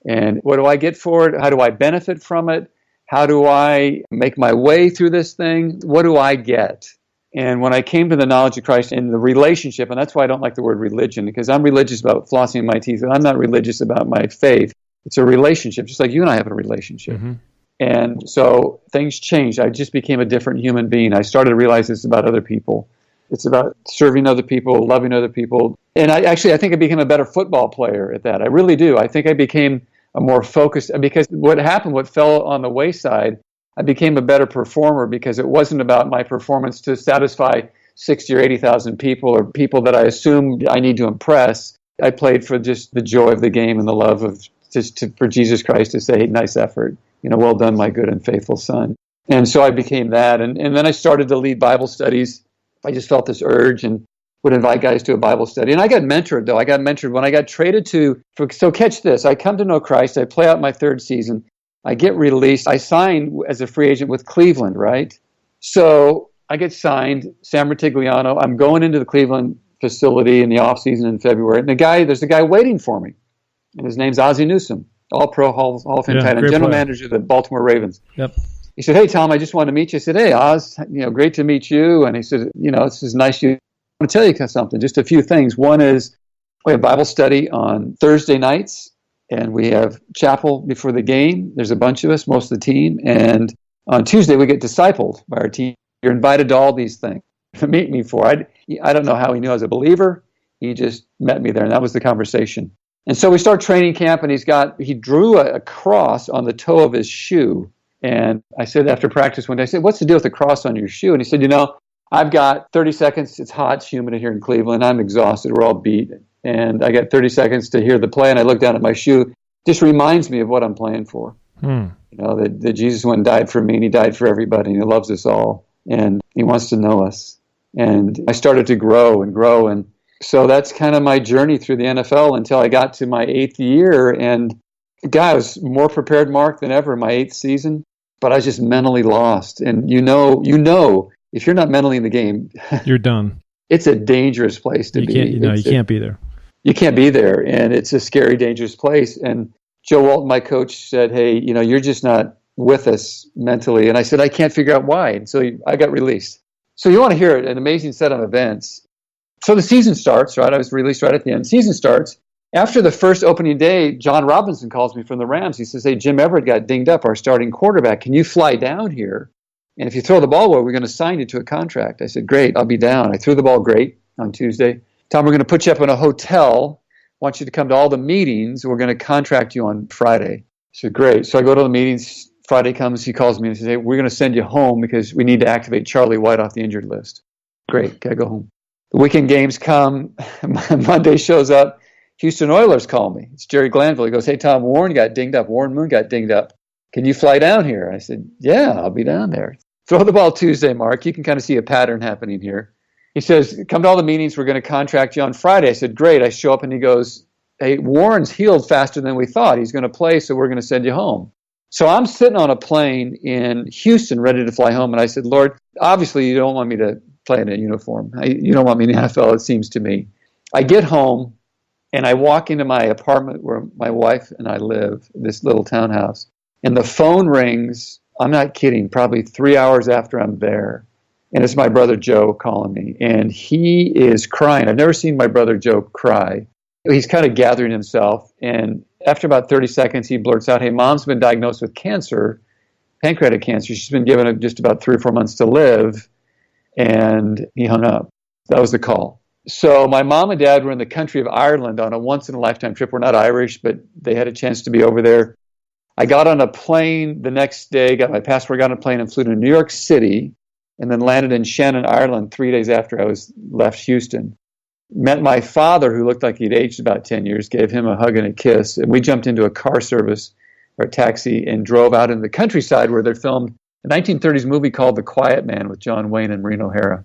And what do I get for it? How do I benefit from it? How do I make my way through this thing? What do I get? And when I came to the knowledge of Christ and the relationship, and that's why I don't like the word religion, because I'm religious about flossing my teeth, and I'm not religious about my faith. It's a relationship, just like you and I have a relationship. Mm-hmm. And so things changed. I just became a different human being. I started to realize it's about other people. It's about serving other people, loving other people. And I think I became a better football player at that. I really do. I think I became a more focused, because what fell on the wayside, I became a better performer because it wasn't about my performance to satisfy 60 or 80,000 people or people that I assumed I need to impress. I played for just the joy of the game and the love of for Jesus Christ to say, hey, nice effort. Well done, my good and faithful son. And so I became that. And then I started to lead Bible studies. I just felt this urge and would invite guys to a Bible study. And I got mentored, though. I got mentored when I got traded so catch this. I come to know Christ. I play out my third season. I get released. I sign as a free agent with Cleveland, right? So I get signed, Sam Ratigliano. I'm going into the Cleveland facility in the offseason in February. And there's a guy waiting for me. And his name's Ozzie Newsome, All-Pro Hall of Fame tight end, general manager of the Baltimore Ravens. Yep. He said, "Hey, Tom, I just wanted to meet you." I said, "Hey, Oz, great to meet you." And he said, "This is nice. I want to tell you something, just a few things. One is we have Bible study on Thursday nights, and we have chapel before the game. There's a bunch of us, most of the team. And on Tuesday, we get discipled by our team. You're invited to all these things to meet me for." I don't know how he knew I was a believer. He just met me there, and that was the conversation. And so we start training camp, and he drew a cross on the toe of his shoe. And I said after practice one day, I said, "What's the deal with the cross on your shoe?" And he said, "I've got 30 seconds. It's hot, it's humid here in Cleveland. I'm exhausted. We're all beat. And I got 30 seconds to hear the play, and I look down at my shoe. Just reminds me of what I'm playing for. That Jesus went and died for me, and he died for everybody, and he loves us all, and he wants to know us." And I started to grow and grow, and so that's kind of my journey through the NFL until I got to my 8th year. And I was more prepared, Mark, than ever in my 8th season, but I was just mentally lost. And if you're not mentally in the game, you're done. It's a dangerous place to be. You can't be there. You can't be there, and it's a scary, dangerous place. And Joe Walton, my coach, said, "Hey, you're just not with us mentally." And I said, "I can't figure out why." And so I got released. So you want to hear it, an amazing set of events. So the season starts, right? I was released right at the end. Season starts. After the first opening day, John Robinson calls me from the Rams. He says, "Hey, Jim Everett got dinged up, our starting quarterback. Can you fly down here? And if you throw the ball well, we're going to sign you to a contract." I said, "Great, I'll be down." I threw the ball great on Tuesday. "Tom, we're going to put you up in a hotel. I want you to come to all the meetings. We're going to contract you on Friday." I said, "Great." So I go to the meetings. Friday comes, he calls me and says, "Hey, we're going to send you home because we need to activate Charlie White off the injured list." Great, gotta go home. The weekend games come. Monday shows up. Houston Oilers call me. It's Jerry Glanville. He goes, "Hey, Tom, Warren got dinged up. Warren Moon got dinged up. Can you fly down here?" I said, "Yeah, I'll be down there." Throw the ball Tuesday, Mark. You can kind of see a pattern happening here. He says, "Come to all the meetings. We're going to contract you on Friday." I said, "Great." I show up and he goes, "Hey, Warren's healed faster than we thought. He's going to play, so we're going to send you home." So I'm sitting on a plane in Houston ready to fly home. And I said, "Lord, obviously you don't want me to play in a uniform. You don't want me in the NFL, it seems to me." I get home and I walk into my apartment where my wife and I live, this little townhouse. And the phone rings, I'm not kidding, probably 3 hours after I'm there. And it's my brother Joe calling me. And he is crying. I've never seen my brother Joe cry. He's kind of gathering himself. And after about 30 seconds, he blurts out, "Hey, Mom's been diagnosed with cancer, pancreatic cancer. She's been given just about 3 or 4 months to live." And he hung up. That was the call. So my mom and dad were in the country of Ireland on a once-in-a-lifetime trip. We're not Irish, but they had a chance to be over there. I got on a plane the next day, got my passport, got on a plane and flew to New York City, and then landed in Shannon, Ireland 3 days after I left Houston. Met my father, who looked like he'd aged about 10 years, gave him a hug and a kiss, and we jumped into a car service or a taxi and drove out in the countryside where they filmed a 1930s movie called The Quiet Man with John Wayne and Maureen O'Hara.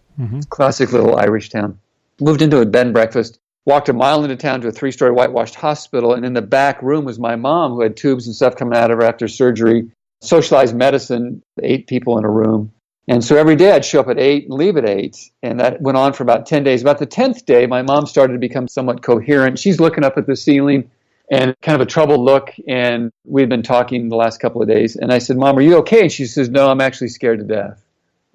Classic little Irish town. Moved into a bed and breakfast, walked a mile into town to a 3-story whitewashed hospital, and in the back room was my mom, who had tubes and stuff coming out of her after surgery. Socialized medicine, 8 people in a room. And so every day I'd show up at 8 and leave at 8, and that went on for about 10 days. About the 10th day, my mom started to become somewhat coherent. She's looking up at the ceiling and kind of a troubled look, and we'd been talking the last couple of days. And I said, "Mom, are you okay?" And she says, "No, I'm actually scared to death."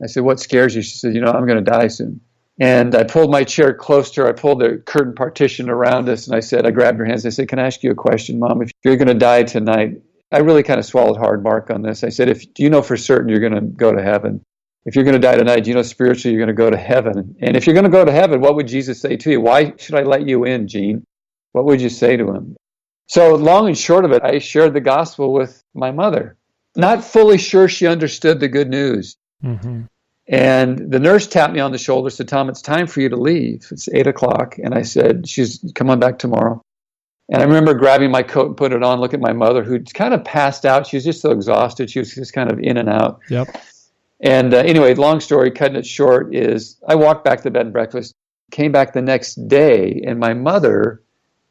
I said, "What scares you?" She said, "I'm going to die soon." And I pulled my chair close to her. I pulled the curtain partition around us, and I grabbed her hands. I said, "Can I ask you a question, Mom? If you're going to die tonight," I really kind of swallowed hard, Mark, on this. I said, "Do you know for certain you're going to go to heaven? If you're going to die tonight, do you know spiritually you're going to go to heaven? And if you're going to go to heaven, what would Jesus say to you? Why should I let you in, Gene? What would you say to him?" So long and short of it, I shared the gospel with my mother, not fully sure she understood the good news. And the nurse tapped me on the shoulder, said, "Tom, it's time for you to leave. It's 8 o'clock. And I said, "Come on back tomorrow." And I remember grabbing my coat and putting it on, looking at my mother, who'd kind of passed out. She was just so exhausted. She was just kind of in and out. Yep. And anyway, long story, cutting it short, is I walked back to bed and breakfast, came back the next day, and my mother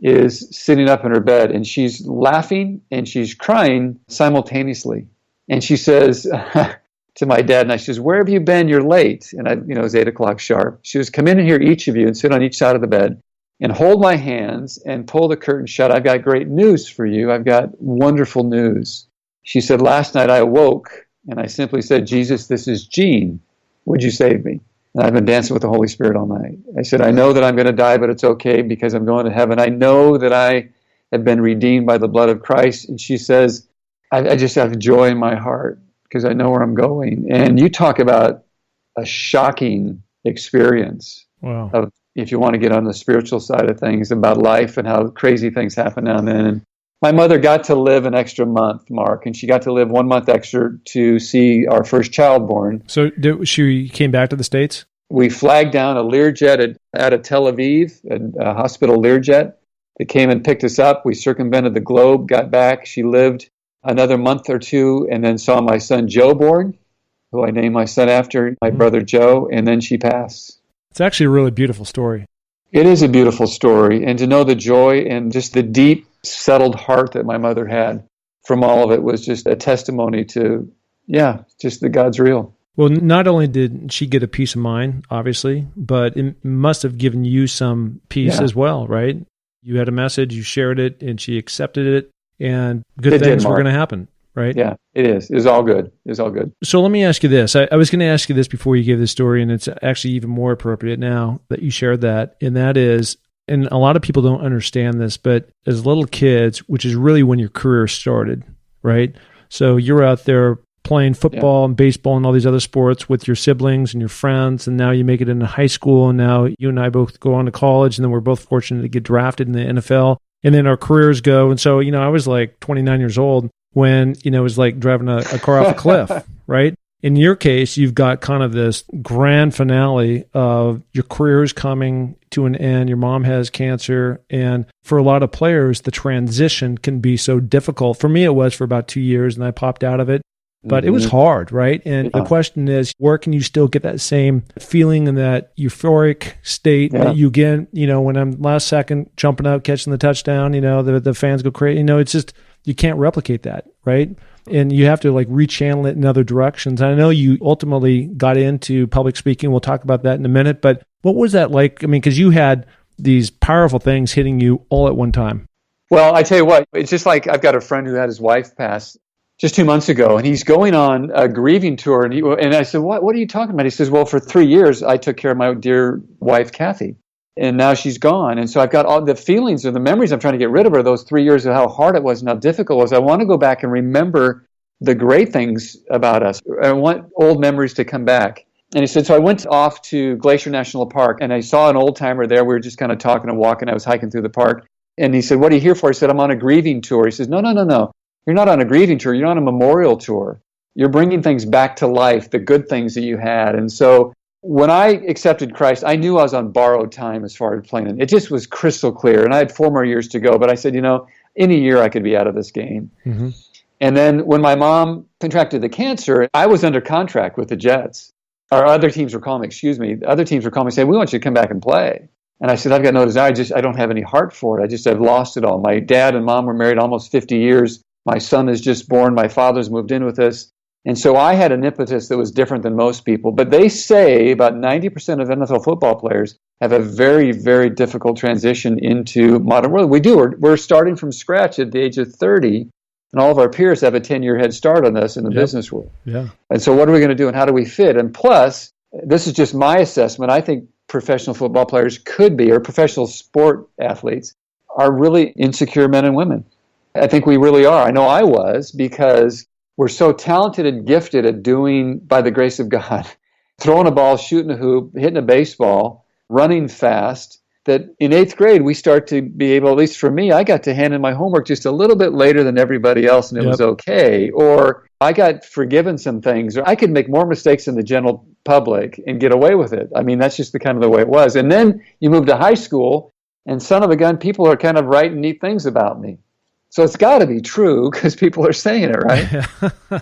is sitting up in her bed, and she's laughing and she's crying simultaneously. And she says to my dad, and I says, "Where have you been? You're late." And it was 8 o'clock sharp. She was, "Come in here, each of you, and sit on each side of the bed and hold my hands and pull the curtain shut. I've got great news for you. I've got wonderful news." She said, "Last night I awoke And I simply said, Jesus, this is Jean. Would you save me? And I've been dancing with the Holy Spirit all night. I said, I know that I'm going to die, but it's okay because I'm going to heaven. I know that I have been redeemed by the blood of Christ. And she says, I just have joy in my heart because I know where I'm going. And you talk about a shocking experience. Wow. Of, if you want to get on the spiritual side of things, about life and how crazy things happen now and then. And my mother got to live an extra month, Mark, and she got to live 1 month extra to see our first child born. So she came back to the States? We flagged down a Learjet out of Tel Aviv, a hospital Learjet. They came and picked us up. We circumvented the globe, got back. She lived another month or two and then saw my son Joe born, who I named my son after, my brother Joe, and then she passed. It's actually a really beautiful story. It is a beautiful story, and to know the joy and just the deep, settled heart that my mother had from all of it was just a testimony to, just that God's real. Well, not only did she get a peace of mind, obviously, but it must have given you some peace as well, right? You had a message, you shared it, and she accepted it, and good things were going to happen, right? Yeah, it is. It's all good. It's all good. So let me ask you this. I was going to ask you this before you gave this story, and it's actually even more appropriate now that you shared that, and that is, and a lot of people don't understand this, but as little kids, which is really when your career started, right? So you're out there playing football and baseball and all these other sports with your siblings and your friends, and now you make it into high school, and now you and I both go on to college, and then we're both fortunate to get drafted in the NFL, and then our careers go. And so, I was like 29 years old when, it was like driving a car off a cliff, right? In your case, you've got kind of this grand finale of your career is coming to an end. Your mom has cancer. And for a lot of players, the transition can be so difficult. For me, it was for about 2 years, and I popped out of it. But it was hard, right? And the question is, where can you still get that same feeling and that euphoric state that you get, when I'm last second jumping out, catching the touchdown, the fans go crazy. It's just, you can't replicate that, right? And you have to rechannel it in other directions. I know you ultimately got into public speaking. We'll talk about that in a minute. But what was that like? I mean, because you had these powerful things hitting you all at one time. Well, I tell you what, it's just like I've got a friend who had his wife pass just 2 months ago, and he's going on a grieving tour. And I said, what are you talking about? He says, well, for 3 years, I took care of my dear wife, Kathy, and now she's gone. And so I've got all the feelings or the memories I'm trying to get rid of are those 3 years of how hard it was and how difficult it was. I want to go back and remember the great things about us. I want old memories to come back. And he said, so I went off to Glacier National Park, and I saw an old timer there. We were just kind of talking and walking. I was hiking through the park. And he said, what are you here for? I said, I'm on a grieving tour. He says, no. You're not on a grieving tour. You're on a memorial tour. You're bringing things back to life, the good things that you had. And so when I accepted Christ, I knew I was on borrowed time as far as playing. It just was crystal clear. And I had 4 more years to go. But I said, in a year I could be out of this game. Mm-hmm. And then when my mom contracted the cancer, I was under contract with the Jets. Our other teams were calling me, The other teams were calling me saying, we want you to come back and play. And I said, I've got no desire. I don't have any heart for it. I've lost it all. My dad and mom were married almost 50 years. My son is just born. My father's moved in with us. And so I had an impetus that was different than most people. But they say about 90% of NFL football players have a very, very difficult transition into modern world. We do. We're starting from scratch at the age of 30, and all of our peers have a 10-year head start on us in the business world. Yeah. And so what are we going to do, and how do we fit? And plus, this is just my assessment. I think professional football players could be, or professional sport athletes, are really insecure men and women. I think we really are. I know I was, because we're so talented and gifted at doing, by the grace of God, throwing a ball, shooting a hoop, hitting a baseball, running fast, that in 8th grade we start to be able, at least for me, I got to hand in my homework just a little bit later than everybody else, and it was okay. Or I got forgiven some things, or I could make more mistakes than the general public and get away with it. I mean, that's just the kind of the way it was. And then you move to high school, and son of a gun, people are kind of writing neat things about me. So it's got to be true because people are saying it, right?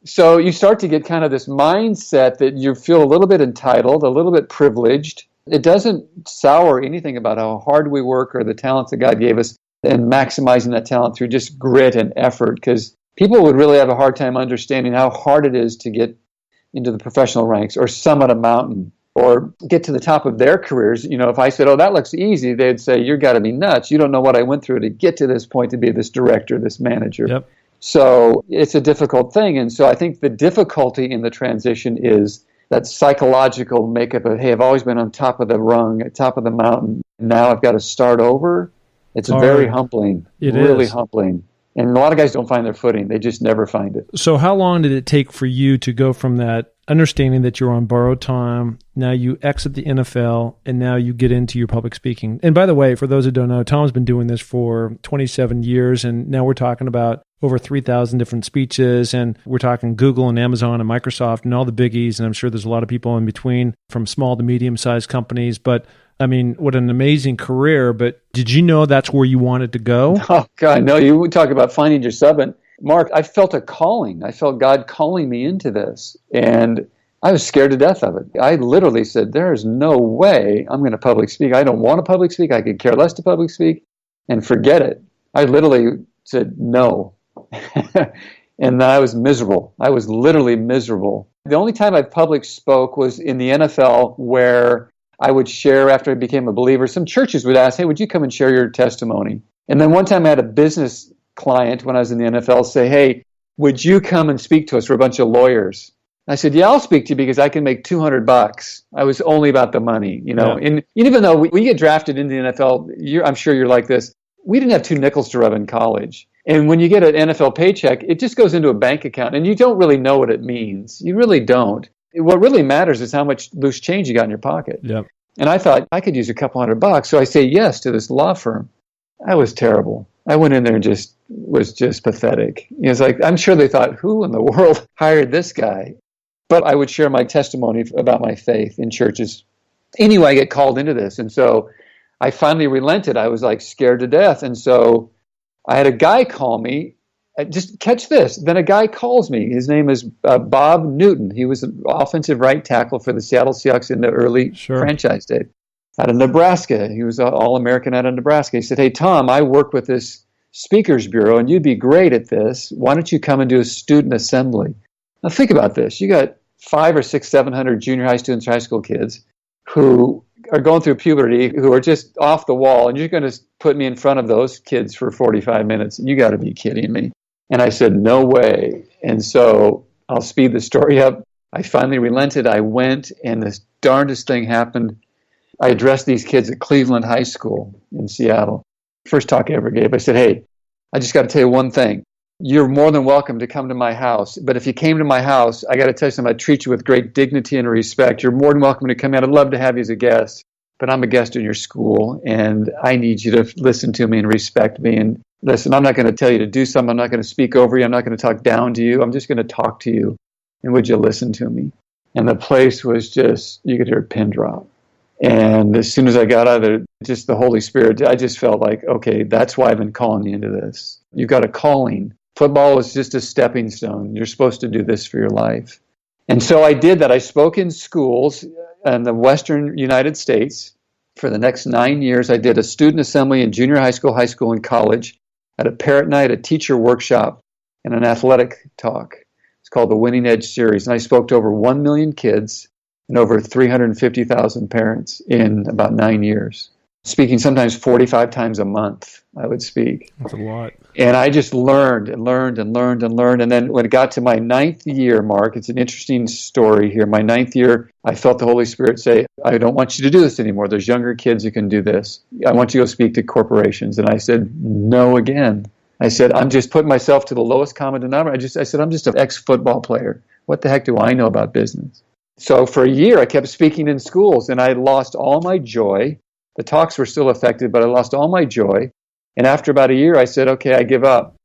So you start to get kind of this mindset that you feel a little bit entitled, a little bit privileged. It doesn't sour anything about how hard we work or the talents that God gave us, and maximizing that talent through just grit and effort, because people would really have a hard time understanding how hard it is to get into the professional ranks or summit a mountain or get to the top of their careers. If I said, oh, that looks easy, they'd say, you've got to be nuts. You don't know what I went through to get to this point, to be this director, this manager. Yep. So it's a difficult thing. And so I think the difficulty in the transition is that psychological makeup of, hey, I've always been on top of the rung, at top of the mountain. Now I've got to start over. It's very humbling. It really is humbling. And a lot of guys don't find their footing. They just never find it. So how long did it take for you to go from that understanding that you're on borrowed time, now you exit the NFL, and now you get into your public speaking? And by the way, for those who don't know, Tom's been doing this for 27 years, and now we're talking about over 3,000 different speeches, and we're talking Google and Amazon and Microsoft and all the biggies, and I'm sure there's a lot of people in between from small to medium-sized companies. But I mean, what an amazing career, but did you know that's where you wanted to go? Oh, God, no. You talk about finding your summit. Mark, I felt a calling. I felt God calling me into this, and I was scared to death of it. I literally said, there is no way I'm going to public speak. I don't want to public speak. I could care less to public speak, and forget it. I literally said no. And I was miserable. I was literally miserable. The only time I public spoke was in the NFL, where I would share after I became a believer. Some churches would ask, hey, would you come and share your testimony? And then one time I had a business client when I was in the NFL say, hey, would you come and speak to us? We're a bunch of lawyers. I said, yeah, I'll speak to you because I can make $200. I was only about the money, you know. Yeah. And even though we get drafted into the NFL, I'm sure you're like this, we didn't have 2 nickels to rub in college. And when you get an NFL paycheck, it just goes into a bank account, and you don't really know what it means. You really don't. What really matters is how much loose change you got in your pocket. Yep. And I thought I could use a couple $100. So I say yes to this law firm. I was terrible. I went in there and was just pathetic. It's like, I'm sure they thought, who in the world hired this guy? But I would share my testimony about my faith in churches. Anyway, I get called into this. And so I finally relented. I was like scared to death. And so I had a guy call me. Just catch this. Then a guy calls me. His name is Bob Newton. He was an offensive right tackle for the Seattle Seahawks in the early franchise days. Out of Nebraska. He was an All-American out of Nebraska. He said, hey, Tom, I work with this speakers bureau, and you'd be great at this. Why don't you come and do a student assembly? Now think about this. You got 500 or 600, 700 junior high students, high school kids who are going through puberty, who are just off the wall, and you're going to put me in front of those kids for 45 minutes. You got to be kidding me. And I said, no way. And so I'll speed the story up. I finally relented. I went, and this darndest thing happened. I addressed these kids at Cleveland High School in Seattle. First talk I ever gave. I said, hey, I just got to tell you one thing. You're more than welcome to come to my house. But if you came to my house, I got to tell you something. I treat you with great dignity and respect. You're more than welcome to come in. I'd love to have you as a guest. But I'm a guest in your school, and I need you to listen to me and respect me. And listen, I'm not going to tell you to do something. I'm not going to speak over you. I'm not going to talk down to you. I'm just going to talk to you. And would you listen to me? And the place was just, you could hear a pin drop. And as soon as I got out of there, just the Holy Spirit, I just felt like, okay, that's why I've been calling you into this. You've got a calling. Football is just a stepping stone. You're supposed to do this for your life. And so I did that. I spoke in schools in the Western United States for the next 9 years. I did a student assembly in junior high school, and college. I had a parent night, a teacher workshop, and an athletic talk. It's called the Winning Edge Series. And I spoke to over 1 million kids and over 350,000 parents in about 9 years. Speaking sometimes 45 times a month, I would speak. That's a lot. And I just learned and learned and learned and learned. And then when it got to my 9th year, Mark, it's an interesting story here. My 9th year, I felt the Holy Spirit say, I don't want you to do this anymore. There's younger kids who can do this. I want you to go speak to corporations. And I said, no again. I said, I'm just putting myself to the lowest common denominator. I said, I'm just an ex-football player. What the heck do I know about business? So for a year, I kept speaking in schools, and I lost all my joy. The talks were still effective, but I lost all my joy. And after about a year, I said, okay, I give up.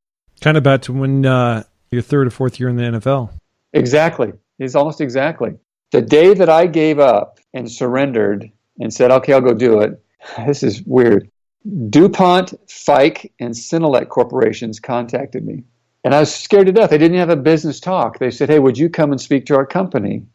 Kind of back to when your third or fourth year in the NFL. Exactly. It's almost exactly. The day that I gave up and surrendered and said, okay, I'll go do it. This is weird. DuPont, Fike, and Cinelec corporations contacted me. And I was scared to death. I didn't have a business talk. They said, hey, would you come and speak to our company?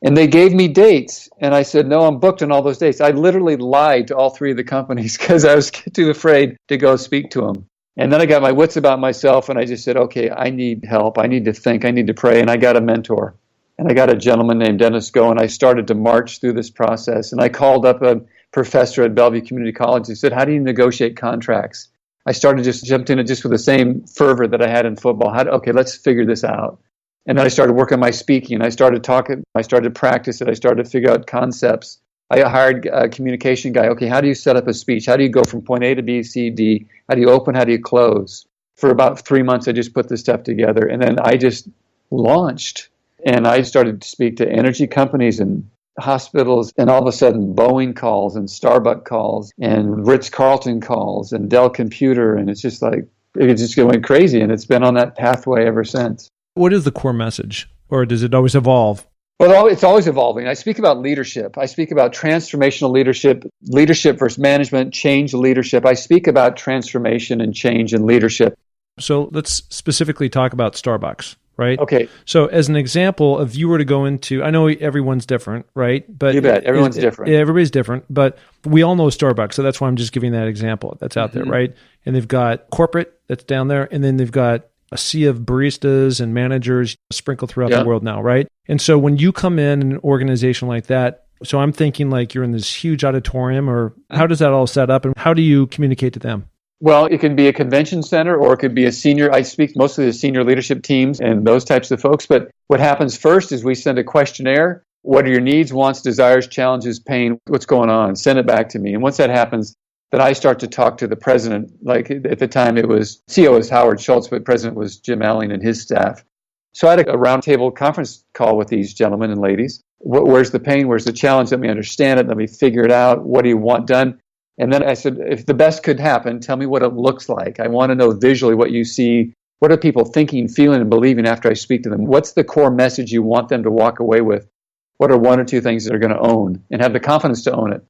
And they gave me dates, and I said, no, I'm booked on all those dates. I literally lied to all 3 of the companies because I was too afraid to go speak to them. And then I got my wits about myself, and I just said, okay, I need help. I need to think. I need to pray. And I got a mentor. And I got a gentleman named Dennis Go, and I started to march through this process. And I called up a professor at Bellevue Community College and said, how do you negotiate contracts? I jumped in it just with the same fervor that I had in football. Okay, let's figure this out. And then I started working on my speaking. I started talking. I started to practice it. I started to figure out concepts. I hired a communication guy. Okay, how do you set up a speech? How do you go from point A to B, C, D? How do you open? How do you close? For about 3 months, I just put this stuff together. And then I just launched. And I started to speak to energy companies and hospitals. And all of a sudden, Boeing calls and Starbucks calls and Ritz-Carlton calls and Dell Computer. And it's just like, it's just going crazy. And it's been on that pathway ever since. What is the core message? Or does it always evolve? Well, it's always evolving. I speak about leadership. I speak about transformational leadership, leadership versus management, change leadership. I speak about transformation and change and leadership. So let's specifically talk about Starbucks, right? Okay. So as an example, if you were to go into, I know everyone's different, right? But you bet. Everyone's different. Yeah, everybody's different. But we all know Starbucks. So that's why I'm just giving that example that's out there, right? And they've got corporate that's down there. And then they've got a sea of baristas and managers sprinkled throughout the world now, right? And so when you come in an organization like that, so I'm thinking like you're in this huge auditorium, or how does that all set up and how do you communicate to them? Well, it can be a convention center or it could be I speak mostly to senior leadership teams and those types of folks. But what happens first is we send a questionnaire. What are your needs, wants, desires, challenges, pain? What's going on? Send it back to me. And once that happens, then I start to talk to the president. Like at the time it was, CEO was Howard Schultz, but president was Jim Alling and his staff. So I had a roundtable conference call with these gentlemen and ladies. Where's the pain? Where's the challenge? Let me understand it. Let me figure it out. What do you want done? And then I said, if the best could happen, tell me what it looks like. I want to know visually what you see. What are people thinking, feeling, and believing after I speak to them? What's the core message you want them to walk away with? What are one or two things that they're going to own and have the confidence to own it?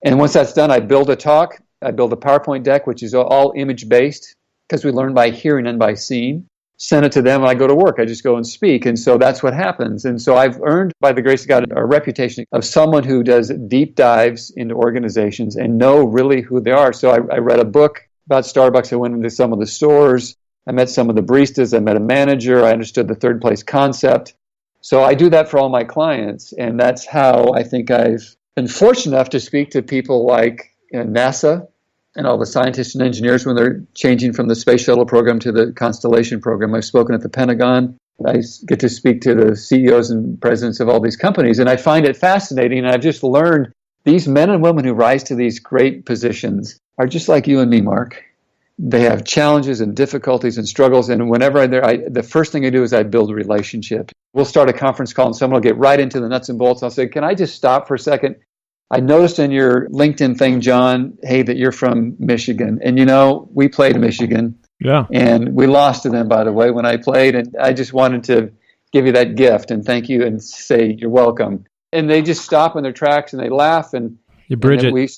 And once that's done, I build a talk. I build a PowerPoint deck, which is all image-based because we learn by hearing and by seeing. Send it to them and I go to work. I just go and speak. And so that's what happens. And so I've earned, by the grace of God, a reputation of someone who does deep dives into organizations and know really who they are. So I read a book about Starbucks. I went into some of the stores. I met some of the baristas. I met a manager. I understood the third place concept. So I do that for all my clients. And that's how I think I've been fortunate enough to speak to people like NASA and all the scientists and engineers when they're changing from the space shuttle program to the Constellation program. I've spoken at the Pentagon. I get to speak to the CEOs and presidents of all these companies, and I find it fascinating. And I've just learned these men and women who rise to these great positions are just like you and me, Mark. They have challenges and difficulties and struggles, and whenever I'm there, the first thing I do is I build a relationship. We'll start a conference call, and someone will get right into the nuts and bolts. I'll say, can I just stop for a second? I noticed in your LinkedIn thing, John, hey, that you're from Michigan. And, we played Michigan. Yeah. And we lost to them, by the way, when I played. And I just wanted to give you that gift and thank you and say you're welcome. And they just stop in their tracks and they laugh. And you bridge it.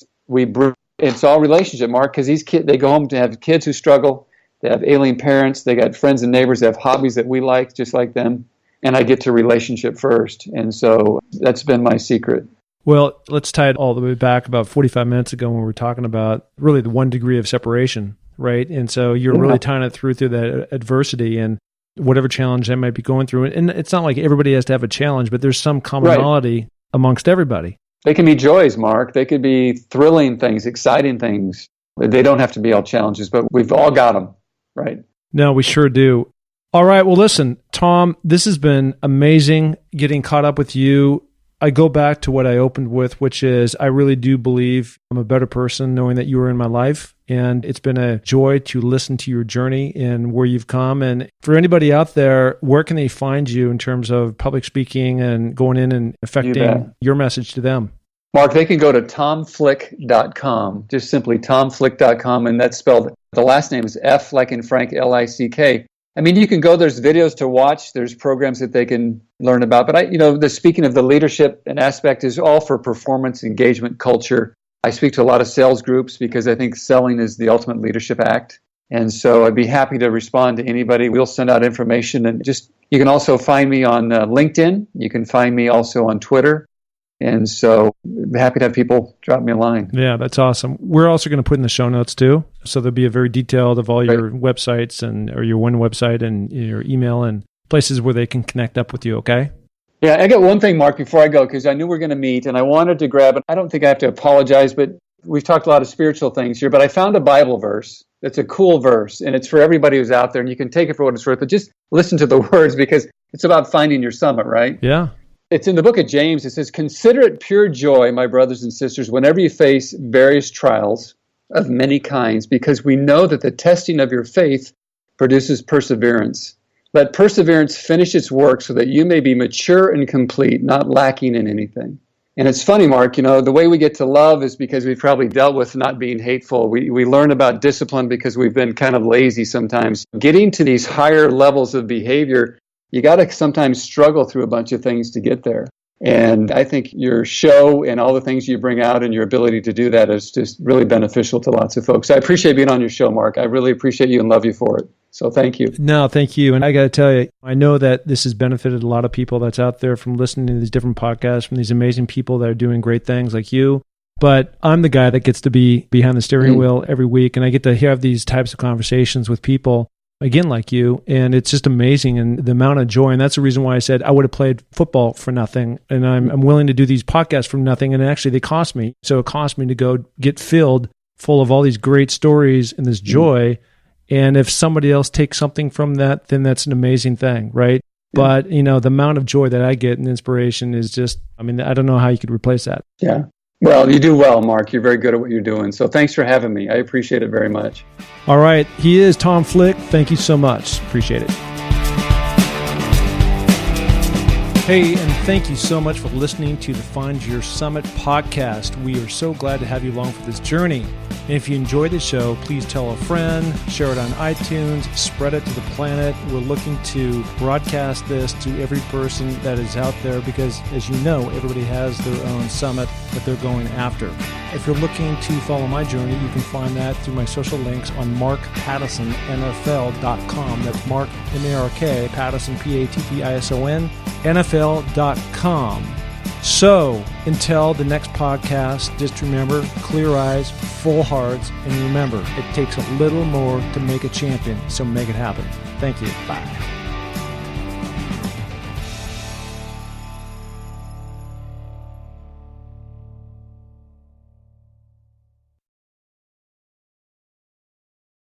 It's all relationship, Mark, because these kids, they go home to have kids who struggle. They have alien parents. They got friends and neighbors. They have hobbies that we like, just like them. And I get to relationship first. And so that's been my secret. Well, let's tie it all the way back about 45 minutes ago when we were talking about really the 1 degree of separation, right? And so you're really tying it through that adversity and whatever challenge they might be going through. And it's not like everybody has to have a challenge, but there's some commonality amongst everybody. They can be joys, Mark. They could be thrilling things, exciting things. They don't have to be all challenges, but we've all got them, right? No, we sure do. All right. Well, listen, Tom, this has been amazing getting caught up with you. I go back to what I opened with, which is I really do believe I'm a better person knowing that you were in my life. And it's been a joy to listen to your journey and where you've come. And for anybody out there, where can they find you in terms of public speaking and going in and affecting your message to them? Mark, they can go to tomflick.com, just simply tomflick.com. And that's spelled, the last name is F like in Frank, L-I-C-K. I mean, you can go, there's videos to watch, there's programs that they can learn about. But the speaking of the leadership and aspect is all for performance, engagement, culture. I speak to a lot of sales groups because I think selling is the ultimate leadership act. And so I'd be happy to respond to anybody. We'll send out information. And you can also find me on LinkedIn. You can find me also on Twitter. And so I'm happy to have people drop me a line. Yeah, that's awesome. We're also going to put in the show notes too. So there'll be a very detailed of all your websites or your one website and your email and places where they can connect up with you, okay? Yeah, I got one thing, Mark, before I go, because I knew we were going to meet and I wanted to grab it. I don't think I have to apologize, but We've talked a lot of spiritual things here, but I found a Bible verse that's a cool verse, and it's for everybody who's out there, and you can take it for what it's worth, but just listen to the words because it's about finding your summit, right? Yeah. It's in the book of James. It says, "Consider it pure joy, my brothers and sisters, whenever you face various trials of many kinds, because we know that the testing of your faith produces perseverance. Let perseverance finish its work so that you may be mature and complete, not lacking in anything." And it's funny, Mark, the way we get to love is because we've probably dealt with not being hateful. We learn about discipline because we've been kind of lazy sometimes. Getting to these higher levels of behavior, you got to sometimes struggle through a bunch of things to get there. And I think your show and all the things you bring out and your ability to do that is just really beneficial to lots of folks. I appreciate being on your show, Mark. I really appreciate you and love you for it. So thank you. No, thank you. And I got to tell you, I know that this has benefited a lot of people that's out there from listening to these different podcasts from these amazing people that are doing great things like you. But I'm the guy that gets to be behind the steering wheel every week, and I get to have these types of conversations with people, again, like you, and it's just amazing, and the amount of joy. And that's the reason why I said I would have played football for nothing, and I'm willing to do these podcasts for nothing, and actually they cost me. So it cost me to go get filled full of all these great stories and this joy. And if somebody else takes something from that, then that's an amazing thing, right? Yeah. But, the amount of joy that I get and inspiration is just, I don't know how you could replace that. Yeah. Well, you do well, Mark. You're very good at what you're doing. So thanks for having me. I appreciate it very much. All right. He is Tom Flick. Thank you so much. Appreciate it. Hey, and thank you so much for listening to the Find Your Summit podcast. We are so glad to have you along for this journey. And if you enjoyed the show, please tell a friend, share it on iTunes, spread it to the planet. We're looking to broadcast this to every person that is out there because, as you know, everybody has their own summit that they're going after. If you're looking to follow my journey, you can find that through my social links on markpattisonnfl.com. That's Mark, M-A-R-K, Pattison, P-A-T-T-I-S-O-N, NFL.com. So, until the next podcast, just remember, clear eyes, full hearts, and remember, it takes a little more to make a champion, so make it happen. Thank you. Bye.